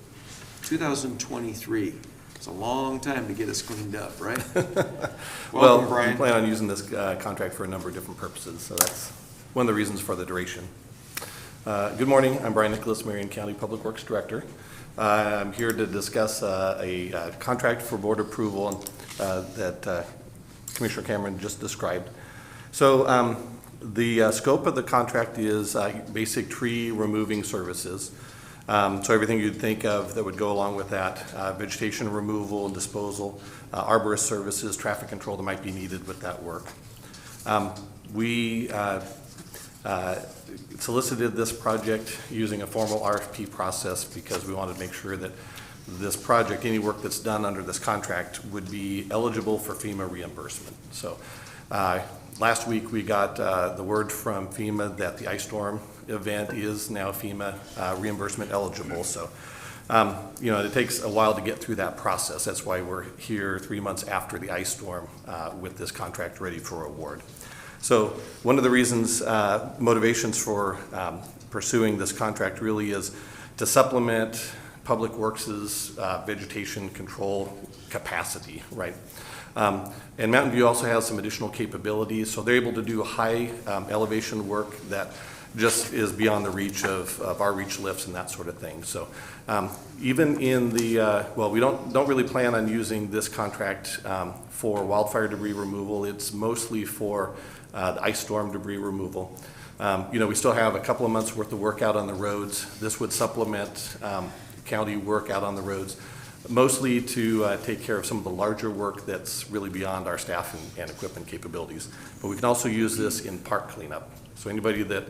2023. It's a long time to get us cleaned up, right? Well, Welcome, Brian. we plan on using this contract for a number of different purposes, so that's one of the reasons for the duration. Good morning, I'm Brian Nicholas, Marion County Public Works Director. I'm here to discuss a contract for board approval that Commissioner Cameron just described. So the scope of the contract is basic tree removing services. So everything you'd think of that would go along with that, vegetation removal and disposal, arborist services, traffic control that might be needed with that work. We solicited this project using a formal RFP process because we wanted to make sure that this project, any work that's done under this contract, would be eligible for FEMA reimbursement. So last week we got the word from FEMA that the ice storm event is now FEMA reimbursement eligible. So, you know, it takes a while to get through that process. That's why we're here 3 months after the ice storm with this contract ready for award. So one of the reasons, motivations for pursuing this contract really is to supplement Public Works' vegetation control capacity, right? And Mountain View also has some additional capabilities, so they're able to do high elevation work that just is beyond the reach of our reach lifts and that sort of thing. So even in the, well, we don't really plan on using this contract for wildfire debris removal. It's mostly for the ice storm debris removal. You know, we still have a couple of months worth of work out on the roads. This would supplement county work out on the roads, mostly to take care of some of the larger work that's really beyond our staff and equipment capabilities. But we can also use this in park cleanup. So anybody that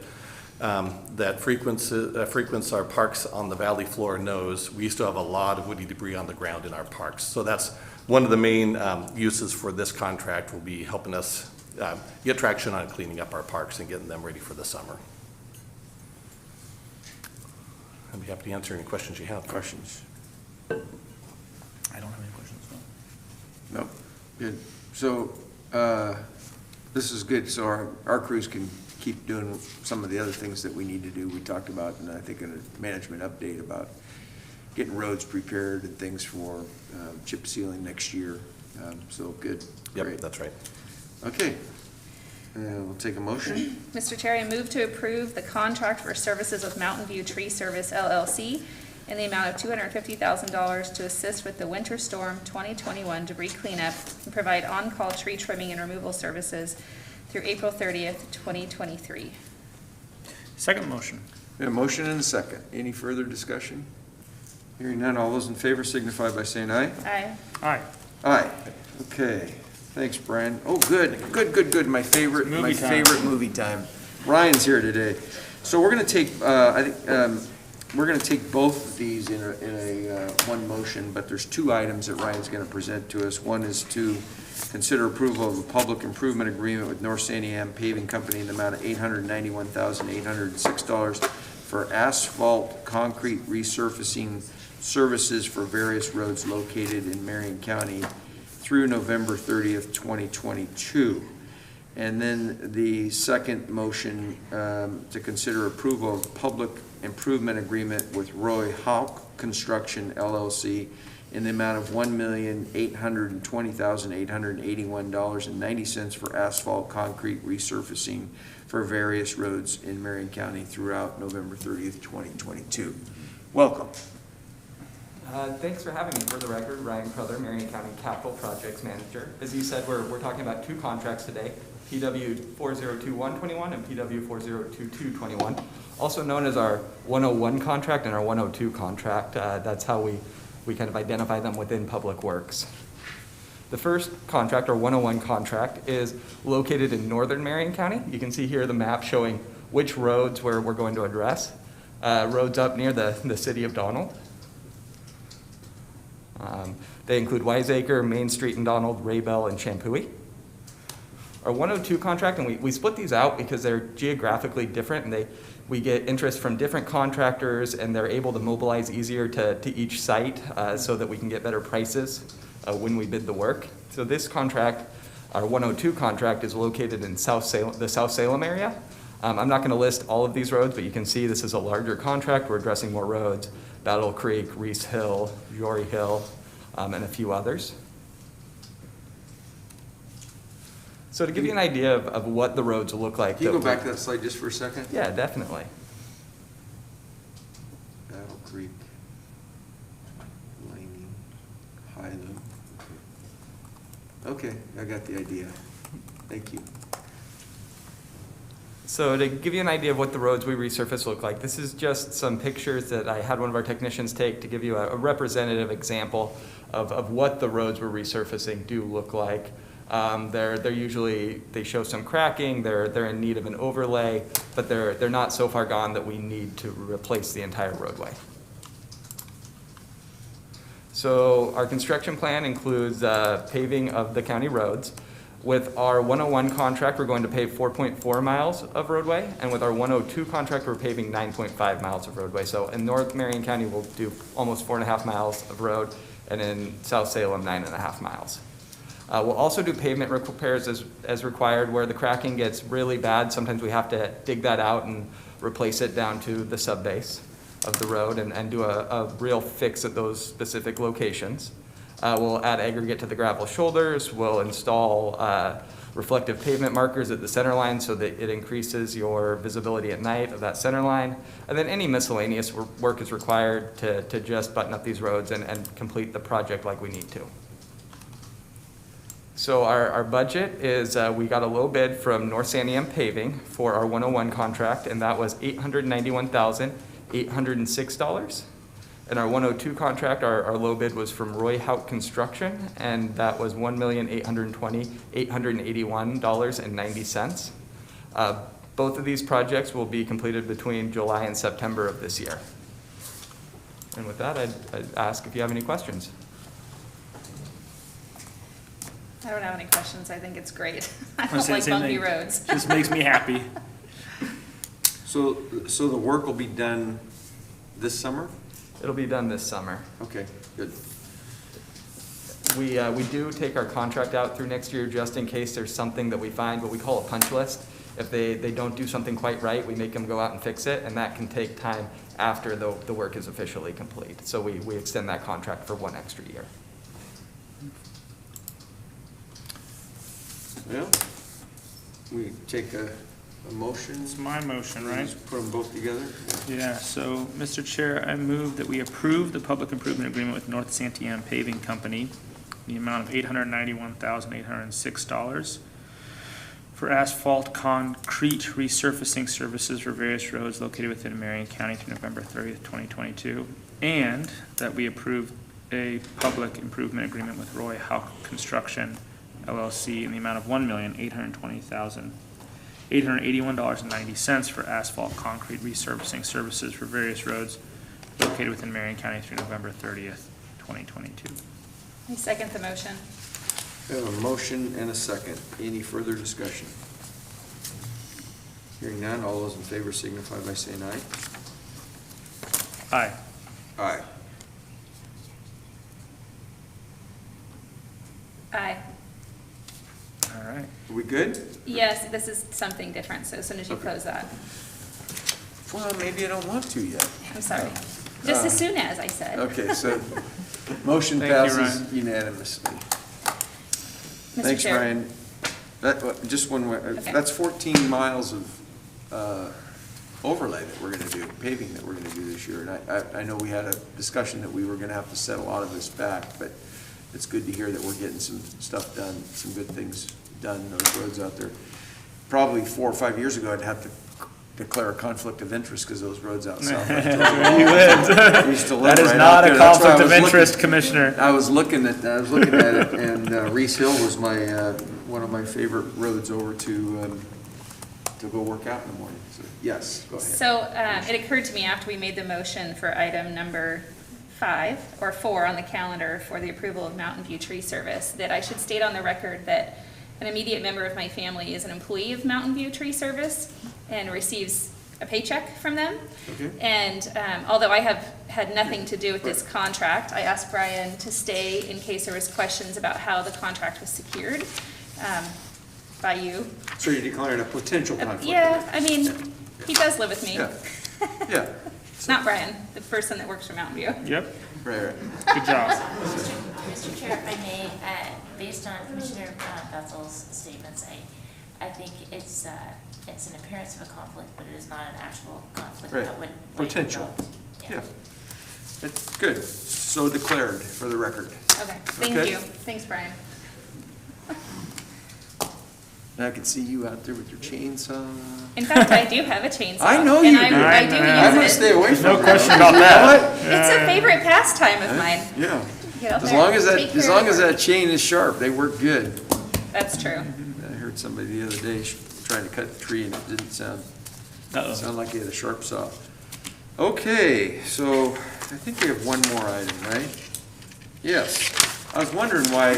that frequents our parks on the valley floor knows we used to have a lot of woody debris on the ground in our parks. So that's one of the main uses for this contract, will be helping us get traction on cleaning up our parks and getting them ready for the summer. I'd be happy to answer any questions you have. Questions? I don't have any questions, no. No, good. So, this is good, so our crews can keep doing some of the other things that we need to do. We talked about, and I think in a management update, about getting roads prepared and things for chip sealing next year. So, good. Yep, Great. that's right. Okay, we'll take a motion. Mr. Chair, I move to approve the contract for services with Mountain View Tree Service LLC in the amount of $250,000 to assist with the Winter Storm 2021 debris cleanup and provide on-call tree trimming and removal services through April 30th, 2023. Second motion. We have a motion and a second. Any further discussion? Hearing none, all those in favor signify by saying aye. Aye. Aye. Aye. Okay, thanks, Brian. Oh, good. My favorite Movie time. movie time. Ryan's here today. So we're gonna take, I think, We're going to take both of these in a one motion, but there's two items that Ryan's going to present to us. One is to consider approval of a public improvement agreement with North Santiam Paving Company in the amount of $891,806 for asphalt concrete resurfacing services for various roads located in Marion County through November 30th, 2022. And then the second motion to consider approval of public improvement agreement with Roy Hauk Construction LLC in the amount of $1,820,881.90 for asphalt concrete resurfacing for various roads in Marion County throughout November 30th, 2022. Welcome. Thanks for having me. For the record, Ryan Crowther, Marion County Capital Projects Manager. As you said, we're talking about two contracts today, PW 402121 and PW 402221, also known as our 101 contract and our 102 contract. That's how we kind of identify them within Public Works. The first contract, our 101 contract, is located in northern Marion County. You can see here the map showing which roads we're going to address. Roads up near the city of Donald. They include Wiseacre, Main Street and Donald, Raybell, and Champooey. Our 102 contract, and we split these out because they're geographically different, and we get interest from different contractors, and they're able to mobilize easier to each site so that we can get better prices when we bid the work. So this contract, our 102 contract, is located in the South Salem area. I'm not going to list all of these roads, but you can see this is a larger contract. We're addressing more roads: Battle Creek, Reese Hill, Jory Hill, and a few others. So to give you an idea of what the roads look like. Can you go back to that slide just for a second? Yeah, definitely. Battle Creek, Laney, Highland. Okay, I got the idea. Thank you. So to give you an idea of what the roads we resurface look like, this is just some pictures that I had one of our technicians take to give you a representative example of what the roads we're resurfacing do look like. They're usually, they show some cracking, they're in need of an overlay, but they're not so far gone that we need to replace the entire roadway. So our construction plan includes paving of the county roads. With our 101 contract, we're going to pave 4.4 miles of roadway, and with our 102 contract, we're paving 9.5 miles of roadway. So in North Marion County, we'll do almost 4.5 miles of road, and in South Salem, 9.5 miles. We'll also do pavement repairs as required where the cracking gets really bad. Sometimes we have to dig that out and replace it down to the subbase of the road and do a real fix at those specific locations. We'll add aggregate to the gravel shoulders. We'll install reflective pavement markers at the center line so that it increases your visibility at night of that center line. And then any miscellaneous work is required to just button up these roads and complete the project like we need to. So our budget is, we got a low bid from North Santiam Paving for our 101 contract, and that was $891,806. And our 102 contract, our low bid was from Roy Hauk Construction, and that was $1,820,881.90. Both of these projects will be completed between July and September of this year. And with that, I'd ask if you have any questions. I don't have any questions. I think it's great. I don't like bumpy roads. Just makes me happy. So the work will be done this summer? It'll be done this summer. Okay, good. We do take our contract out through next year just in case there's something that we find, what we call a punch list. If they don't do something quite right, we make them go out and fix it, and that can take time after the work is officially complete. So we extend that contract for 1 extra year. Well, we take a motion. It's my motion, right? Just put them both together. Yeah, so, Mr. Chair, I move that we approve the public improvement agreement with North Santiam Paving Company in the amount of $891,806 for asphalt concrete resurfacing services for various roads located within Marion County through November 30th, 2022, and that we approve a public improvement agreement with Roy Hauk Construction LLC in the amount of $1,820,881.90 for asphalt concrete resurfacing services for various roads located within Marion County through November 30th, 2022. I second the motion. We have a motion and a second. Any further discussion? Hearing none, all those in favor signify by saying aye. Aye. Aye. Aye. All right. Are we good? Yes, this is something different, so as soon as you Okay. close that. Well, maybe I don't want to yet. I'm sorry. Just as soon as, I said. Okay, so motion Thank you, passes Ryan. unanimously. Mr. Thanks, Chair. Ryan. Just one more, Okay. that's 14 miles of overlay that we're gonna do, paving that we're gonna do this year. And I know we had a discussion that we were gonna have to set a lot of this back, but it's good to hear that we're getting some stuff done, some good things done in those roads out there. Probably 4 or 5 years ago, I'd have to declare a conflict of interest because those roads out south. You would. I used to live That is right out not there. a That's why I conflict of was looking- interest, Commissioner. I was looking at it, and Reese Hill was one of my favorite roads over to go work out in the morning. So, yes, go ahead. So it occurred to me after we made the motion for item number 5 or 4 on the calendar for the approval of Mountain View Tree Service, that I should state on the record that an immediate member of my family is an employee of Mountain View Tree Service and receives a paycheck from them. Okay. And although I have had nothing to do with this contract, I asked Brian to stay in case there was questions about how the contract was secured by you. So you're declaring a potential conflict? Yeah, I mean, he does live with me. Yeah, yeah, Not Brian, the person that works for Mountain View. Yep. right. Good job. Mr. Chair, if I may, based on Commissioner Bethel's statements, I think it's an appearance of a conflict, but it is not an actual conflict. Right. that would- Potential. Yeah. It's good. So declared for the record. Okay, thank Okay. you. Thanks, Brian. And I can see you out there with your chainsaw. In fact, I do have a chainsaw. I know you do. And I do I'm gonna use stay it. away from No that. question about that. It's a favorite pastime of mine. Yeah. Get out As there, long as take care of the that work. chain is sharp, they work good. That's true. I heard somebody the other day trying to cut the tree and it didn't sound like he had a sharp saw. Okay, so I think we have one more item, right? Yes. I was wondering why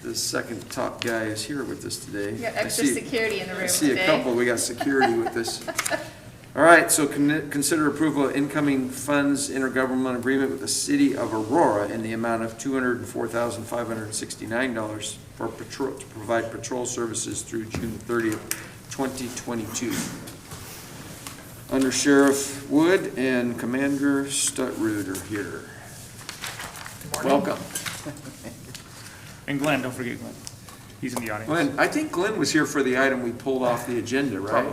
the second top guy is here with us today. We got I extra see- security in the room I see a today. couple, we got security with us. All right, so consider approval of incoming funds intergovernmental agreement with the city of Aurora in the amount of $204,569 for patrol, to provide patrol services through June 30th, 2022. Under Sheriff Wood and Commander Stutrud are here. Welcome. And Glenn, don't forget Glenn. He's in the audience. Glenn, I think Glenn was here for the item we pulled off the agenda, right?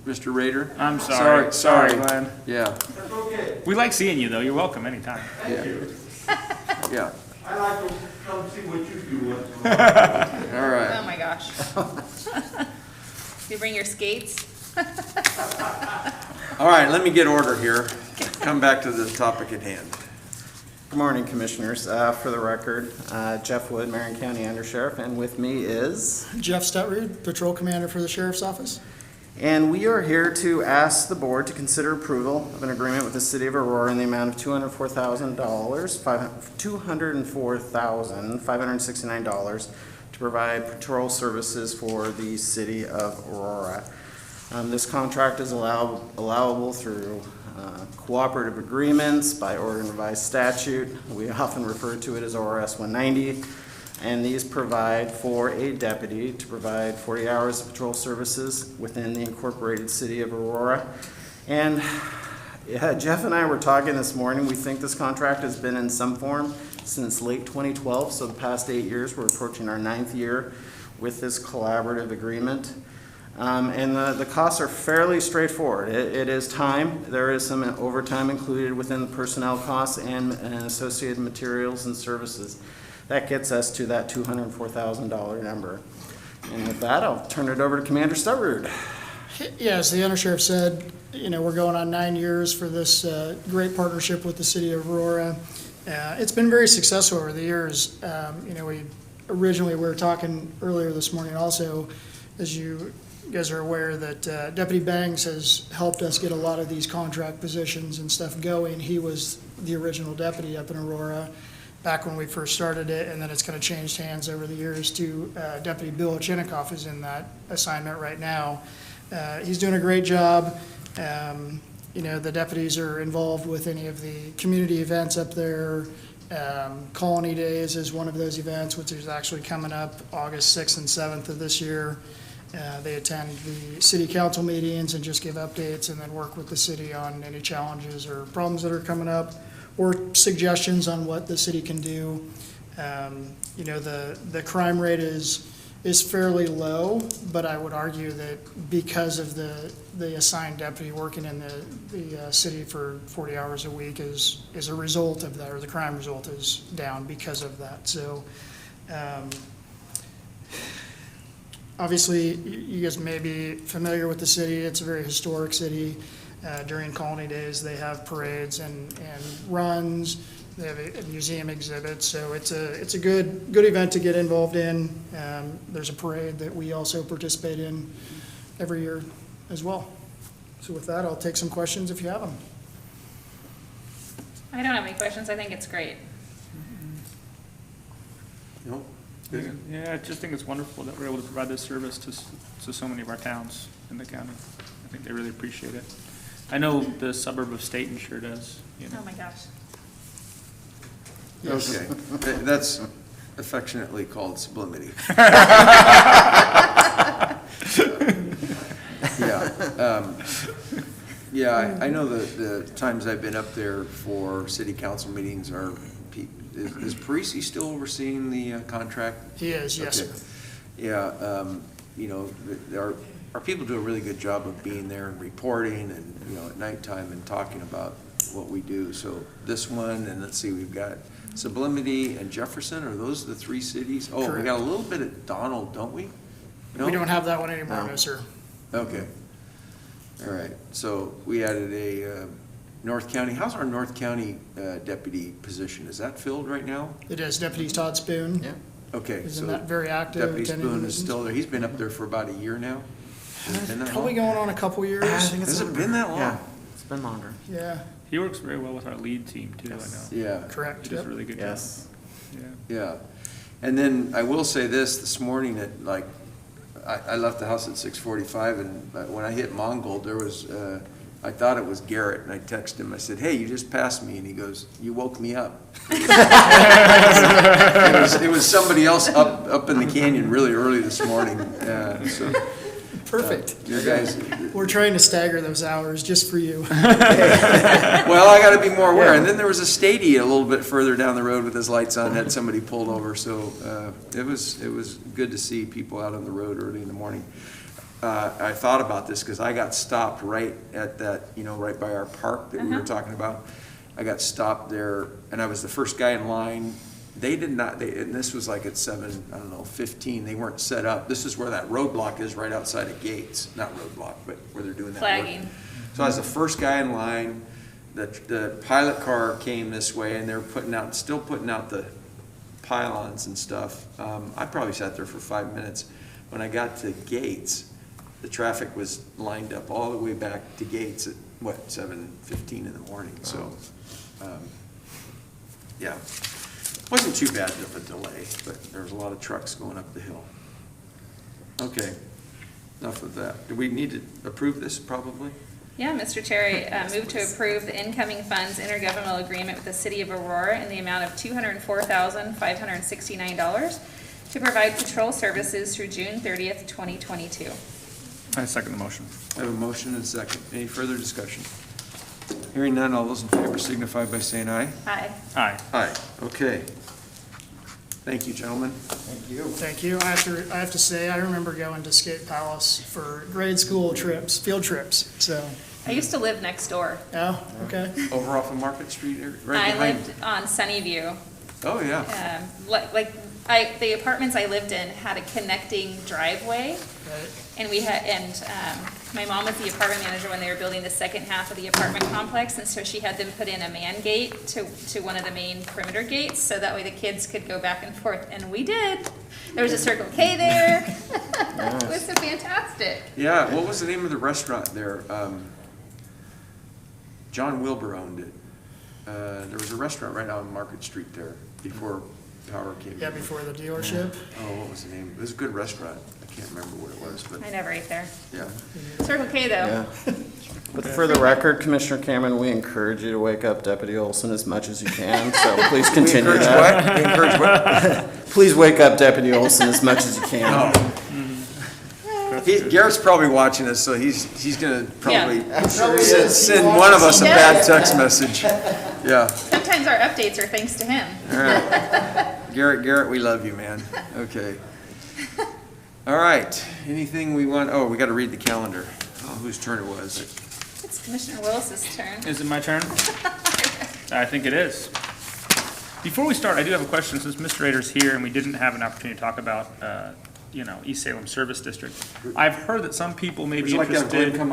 Mr. Rader? I'm sorry. Sorry. Glenn. Yeah, We like seeing you, though. You're welcome anytime. yeah. Yeah, I like to come see what you do. all Oh, right. my gosh. You bring your skates? All right, let me get order here. Come back to the topic at hand. Good morning, Commissioners. For the record, Jeff Wood, Marion County Undersheriff, and with me is... Jeff Stutrud, Patrol Commander for the Sheriff's Office. And we are here to ask the board to consider approval of an agreement with the City of Aurora in the amount of $204,569 to provide patrol services for the City of Aurora. This contract is allowable through cooperative agreements by Oregon Revised Statute. We often refer to it as ORS 190. And these provide for a deputy to provide 40 hours of patrol services within the incorporated city of Aurora. And Jeff and I were talking this morning. We think this contract has been in some form since late 2012, so the past 8 years. We're approaching our 9th year with this collaborative agreement. And the costs are fairly straightforward. It is time. There is some overtime included within the personnel costs and associated materials and services. That gets us to that $204,000 number. And with that, I'll turn it over to Commander Stutrud. Yeah, as the Undersheriff said, we're going on 9 years for this great partnership with the City of Aurora. It's been very successful over the years. We were talking earlier this morning also, as you you guys are aware that Deputy Bangs has helped us get a lot of these contract positions and stuff going. He was the original deputy up in Aurora back when we first started it, and then it's kind of changed hands over the years to Deputy Bill Chinikoff is in that assignment right now. He's doing a great job. You know, the deputies are involved with any of the community events up there. Colony Days is one of those events, which is actually coming up August 6th and 7th of this year. They attend the city council meetings and just give updates and then work with the city on any challenges or problems that are coming up or suggestions on what the city can do. You know, the crime rate is fairly low, but I would argue that because of the assigned deputy working in the city for 40 hours a week is a result of that, or the crime result is down because of that. So, obviously, you guys may be familiar with the city. It's a very historic city. During Colony Days, they have parades and runs. They have a museum exhibit, so it's a good event to get involved in. There's a parade that we also participate in every year as well. So with that, I'll take some questions if you have them. I don't have any questions. I think it's great. No? Yeah, I just think it's wonderful that we're able to provide this service to so many of our towns in the county. I think they really appreciate it. I know the suburb of Staten sure does, you know. Oh my gosh. Okay, that's affectionately called sublimity. Yeah, I know the times I've been up there for city council meetings are, is Parisi still overseeing the contract? He is, yes, Okay. sir. Yeah, you know, our people do a really good job of being there and reporting and, you know, at nighttime and talking about what we do. So this one, and let's see, we've got Sublimity and Jefferson, are those the three cities? Oh, we Correct. got a little bit at Donald, don't we? No? We don't have that one anymore, No. no, sir. Okay. All right, so we added a North County, how's our North County deputy position? Is that filled right now? It is Deputy Todd Spoon. Yeah. Okay, He's so in that very active. Deputy attending Spoon is meetings. still there. He's been up there for about a year now? Has it been that Probably long? going on a couple years. Has it been that long? Yeah, it's been longer. Yeah, He works very well with our lead team too, I know. Yeah. correct. He does a Yep. really good job. Yes. Yeah. Yeah, and then I will say this morning at like, I left the house at 6:45 and when I hit Mongold, there was, I thought it was Garrett and I texted him, I said, hey, you just passed me, and he goes, you woke me up. It was somebody else up in the canyon really early this morning, so. Perfect. Your guys, We're trying to stagger those hours just for you. well, I gotta be more aware. And then there was a Stady a little bit further down the road with his lights on, had somebody pulled over, so, it was good to see people out on the road early in the morning. I thought about this because I got stopped right at that, you know, right by our park that we were talking about. I got stopped there and I was the first guy in line. They did not, and this was like at 7:15, they weren't set up. This is where that roadblock is, right outside of Gates. Not roadblock, but where they're doing that work. Flagging. So I was the first guy in line. The pilot car came this way and they're still putting out the pylons and stuff. I probably sat there for 5 minutes. When I got to Gates, the traffic was lined up all the way back to Gates at, 7:15 in the morning, so, yeah. Wasn't too bad of a delay, but there was a lot of trucks going up the hill. Okay, enough of that. Do we need to approve this, probably? Yeah, Mr. Chair, I move to approve the incoming funds intergovernmental agreement with the city of Aurora in the amount of $204,569 to provide patrol services through June 30th, 2022. I second the motion. I have a motion and a second. Any further discussion? Hearing none, all those in favor signify by saying aye. Aye. Aye. Aye. Okay. Thank you, gentlemen. Thank you. I have to say, I remember going to Skate Palace for grade school trips, field trips, so, I used to live next door. oh, okay. Over off of Market Street, right I behind. lived on Sunnyview. Oh, yeah. Like The apartments I lived in had a connecting driveway. And my mom was the apartment manager when they were building the second half of the apartment complex, and so she had them put in a man gate to one of the main perimeter gates, so that way the kids could go back and forth, and we did. There was a Circle K there. It was so fantastic. Yeah, what was the name of the restaurant there? John Wilbur owned it. There was a restaurant right out on Market Street there before power came in. Yeah, before the dealership. Oh, what was the name? It was a good restaurant. I can't remember what it was, but I never ate there. yeah. Circle K though. Yeah. But for the record, Commissioner Cameron, we encourage you to wake up Deputy Olson as much as you can, so please continue We that. encourage what? We encourage what? Please wake up Deputy Olson as much as you can. Garrett's probably watching us, so he's gonna probably Yeah. send one of us a bad text message. Yeah. Sometimes our updates are thanks to him. All right. Garrett, we love you, man. Okay. All right. Anything we want? Oh, we got to read the calendar. Oh, whose turn it was? It's Commissioner Willis's turn. Is it my turn? I think it is. Before we start, I do have a question, since Mr. Rader's here and we didn't have an opportunity to talk about, East Salem Service District. I've heard that some people may Would be you like to have interested. Glenn come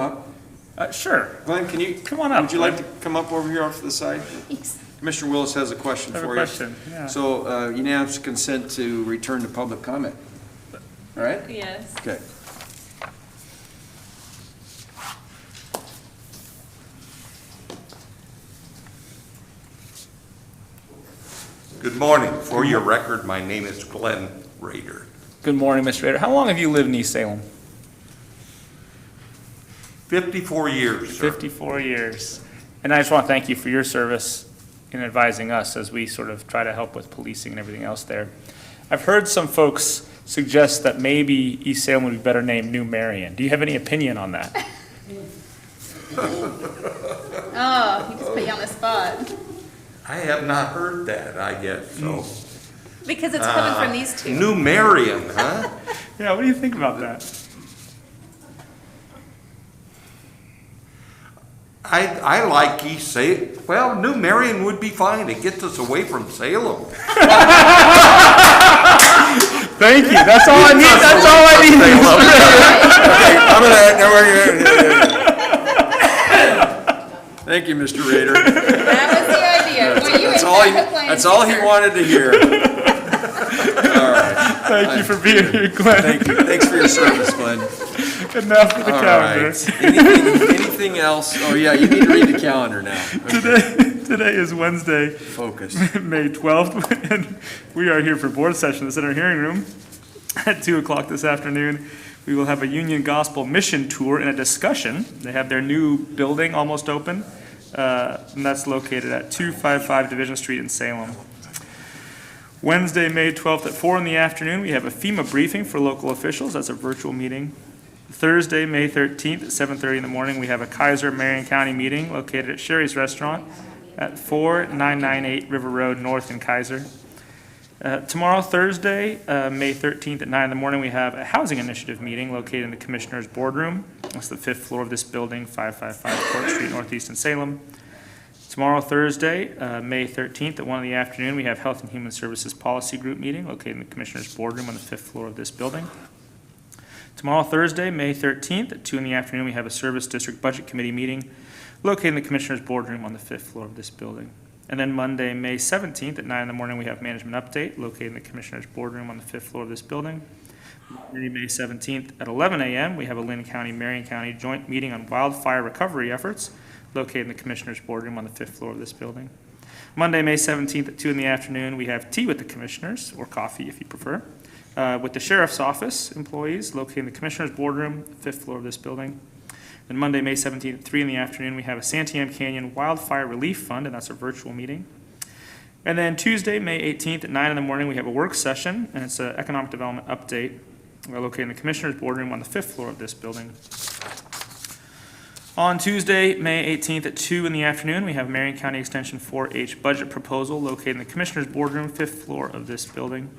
up? Sure. Glenn, can you? Come on up, Would you like Glenn. to come up over here off to the side? Commissioner Willis has a question I have a for you. question, yeah. So, unanimous consent to return to public comment. All right? Yes. Okay. Good morning. For your record, my name is Glenn Rader. Good morning, Mr. Rader. How long have you lived in East Salem? 54 years, sir. 54 years. And I just want to thank you for your service in advising us as we sort of try to help with policing and everything else there. I've heard some folks suggest that maybe East Salem would be better named New Marion. Do you have any opinion on that? Oh, he just put you on the spot. I have not heard that, I guess, so. Because it's coming from these two. New Marion, huh? Yeah, what do you think about that? I like East Salem. Well, New Marion would be fine. It gets us away from Salem. Thank you. That's all I need. That's all I need. Okay, I'm gonna. Thank you, Mr. Rader. That was the idea. Well, you That's all he wanted to hear. All right. Thank you for being here, Glenn. Thank you. Thanks for your service, Glenn. Enough for the All calendar. right. Anything else? Oh, yeah, you need to read the calendar now. Okay. Today is Wednesday, Focus. May 12th, and we are here for board session in the Center Hearing Room at 2 o'clock this afternoon. We will have a Union Gospel mission tour and a discussion. They have their new building almost open, and that's located at 255 Division Street in Salem. Wednesday, May 12th at 4 in the afternoon, we have a FEMA briefing for local officials. That's a virtual meeting. Thursday, May 13th at 7:30 in the morning, we have a Kaiser Marion County meeting located at Sherry's Restaurant at 4998 River Road North in Kaiser. Tomorrow, Thursday, May 13th at 9 in the morning, we have a housing initiative meeting located in the Commissioner's Boardroom. That's the 5th floor of this building, 555 Court Street Northeast in Salem. Tomorrow, Thursday, May 13th at 1 in the afternoon, we have Health and Human Services Policy Group meeting located in the Commissioner's Boardroom on the 5th floor of this building. Tomorrow, Thursday, May 13th at 2 in the afternoon, we have a Service District Budget Committee meeting located in the Commissioner's Boardroom on the 5th floor of this building. And then Monday, May 17th at 9 in the morning, we have Management Update located in the Commissioner's Boardroom on the 5th floor of this building. Monday, May 17th at 11 a.m., we have a Lynn County, Marion County joint meeting on wildfire recovery efforts located in the Commissioner's Boardroom on the 5th floor of this building. Monday, May 17th at 2 in the afternoon, we have tea with the Commissioners, or coffee if you prefer, with the Sheriff's Office employees located in the Commissioner's Boardroom, 5th floor of this building. Then Monday, May 17th at 3 in the afternoon, we have a Santiam Canyon Wildfire Relief Fund, and that's a virtual meeting. And then Tuesday, May 18th at 9 in the morning, we have a work session, and it's an economic development update. We're located in the Commissioner's Boardroom on the 5th floor of this building. On Tuesday, May 18th at 2 in the afternoon, we have Marion County Extension 4H budget proposal located in the Commissioner's Boardroom, 5th floor of this building.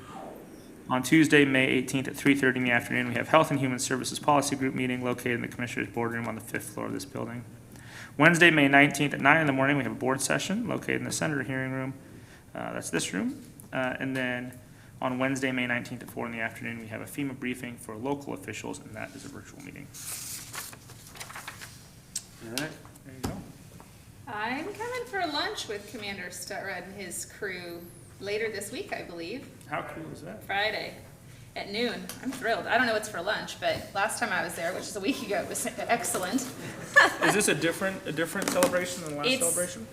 On Tuesday, May 18th at 3:30 in the afternoon, we have Health and Human Services Policy Group meeting located in the Commissioner's Boardroom on the 5th floor of this building. Wednesday, May 19th at 9 in the morning, we have a board session located in the Senator Hearing Room. That's this room. And then On Wednesday, May 19th at 4 in the afternoon, we have a FEMA briefing for local officials, and that is a virtual meeting. All right. There you go. I'm coming for lunch with Commander Stutrad and his crew later this week, I believe, How cool is that? Friday at noon. I'm thrilled. I don't know what's for lunch, but last time I was there, which is a week ago, it was excellent. Is this a different celebration than the last It's- celebration?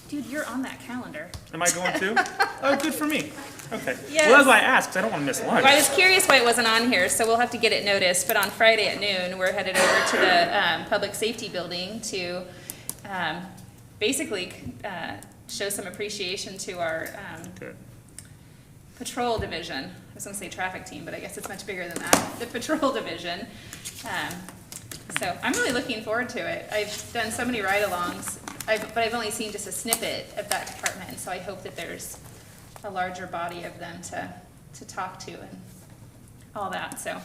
Dude, you're on that calendar. Am I going too? Oh, good for me. Okay. Yes. Well, that's why I asked, 'cause I don't want to miss lunch. Well, I was curious why it wasn't on here, so we'll have to get it noticed, but on Friday at noon, we're headed over to the Public Safety Building to basically show some appreciation to our Good. patrol division. I was gonna say traffic team, but I guess it's much bigger than that. The patrol division. So I'm really looking forward to it. I've done so many ride-alongs, but I've only seen just a snippet of that department, and so I hope that there's a larger body of them to talk to and all that. So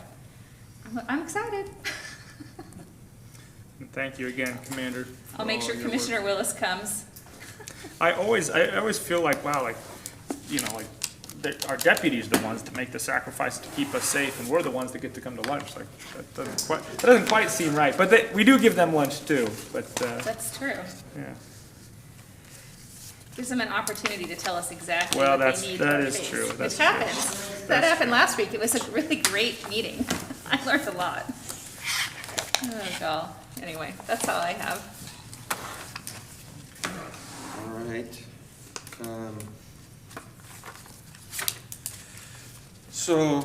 I'm excited. And thank you again, Commander. for I'll make all sure your work. Commissioner Willis comes. I always feel like, wow, like, you know, like, our deputies are the ones to make the sacrifice to keep us safe, and we're the ones that get to come to lunch. Like, that doesn't quite seem right, but we do give them lunch too, but, That's true. yeah. Gives them an opportunity to tell us exactly Well, what they need to that our is face. true. That's Which true. happens. That happened last week. It was a really great meeting. I learned a lot. Oh, God. Anyway, that's all I have. All right. So,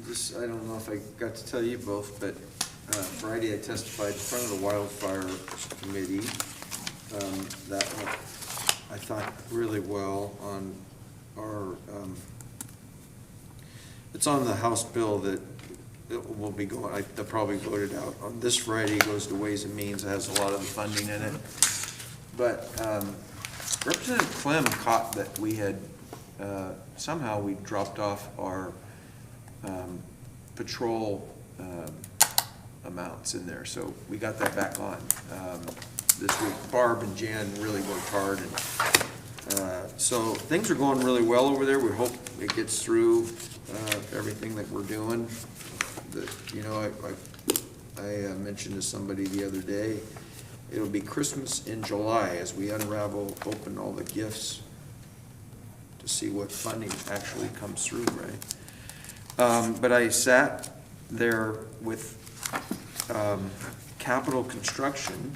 this, I don't know if I got to tell you both, but Friday I testified in front of the wildfire committee. That went, I thought, really well on our, it's on the House bill that it will be going, they'll probably vote it out on this Friday, goes to Ways and Means, it has a lot of the funding in it. But Representative Clem caught that we had, somehow we dropped off our patrol amounts in there, so we got that back on this week. Barb and Jan really worked hard, and so things are going really well over there. We hope it gets through everything that we're doing. You know, I mentioned to somebody the other day, it'll be Christmas in July as we open all the gifts to see what funding actually comes through, right? But I sat there with Capital Construction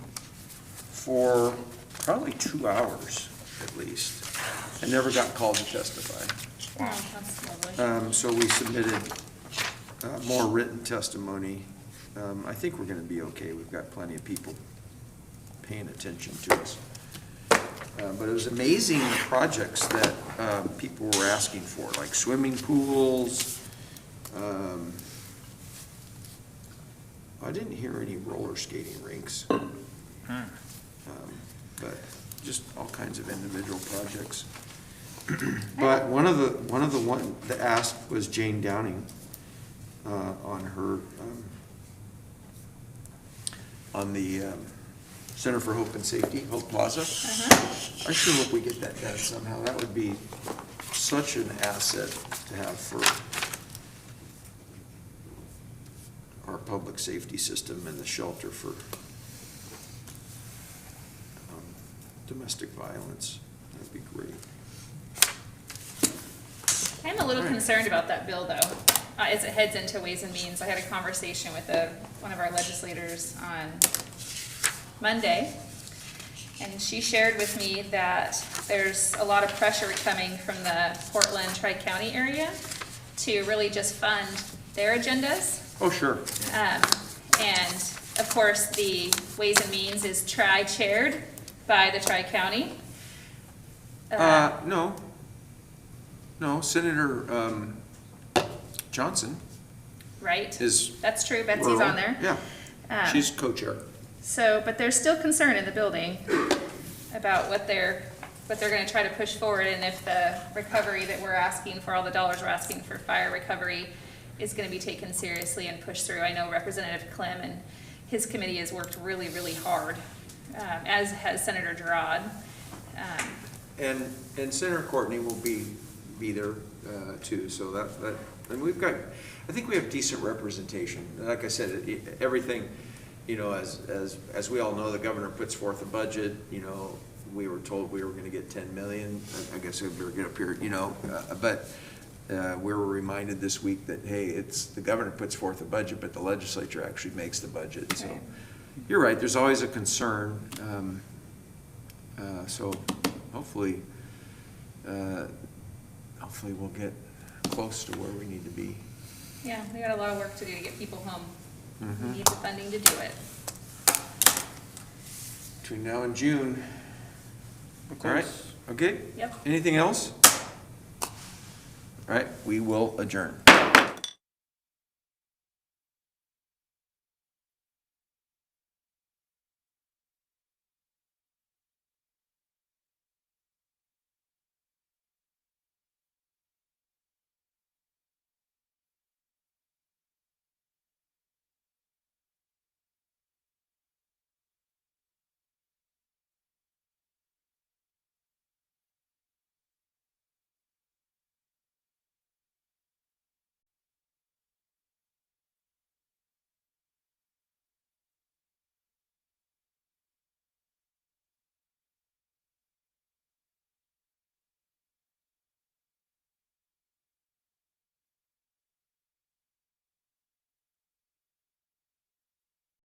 for probably 2 hours at least. I never got called to testify. Wow, that's lovely. So we submitted more written testimony. I think we're gonna be okay. We've got plenty of people paying attention to us. But it was amazing the projects that people were asking for, like swimming pools. I didn't hear any roller skating rinks. But just all kinds of individual projects. But one of the that asked was Jane Downing on her on the Center for Hope and Safety, Hope Plaza. I sure hope we get that done somehow. That would be such an asset to have for our public safety system and the shelter for domestic violence. That'd be great. I'm a little concerned about that bill, though, as it heads into Ways and Means. I had a conversation with one of our legislators on Monday, and she shared with me that there's a lot of pressure coming from the Portland Tri-County area to really just fund their agendas. Oh, sure. And of course, the Ways and Means is chaired by the Tri-County. No, Senator Johnson Right? is. That's true, Betsy's rural. on there. Yeah, she's co-chair. So, but there's still concern in the building about what they're gonna try to push forward, and if the recovery that we're asking for, all the dollars we're asking for fire recovery is gonna be taken seriously and pushed through. I know Representative Clem and his committee has worked really, really hard, as has Senator Gerard. And Senator Courtney will be there, too, so and we've got, I think we have decent representation. Like I said, everything, you know, as we all know, the governor puts forth a budget, you know, we were told we were gonna get 10 million, I guess if we were get up here, you know, but we were reminded this week that, hey, it's, the governor puts forth a budget, but the legislature actually makes the budget, so. Right. You're right, there's always a concern, so hopefully, hopefully we'll get close to where we need to be. Yeah, we got a lot of work to do to get people home. Mhm. We need the funding to do it. Between now and June. All right, okay? Yep. Anything else? All right, we will adjourn.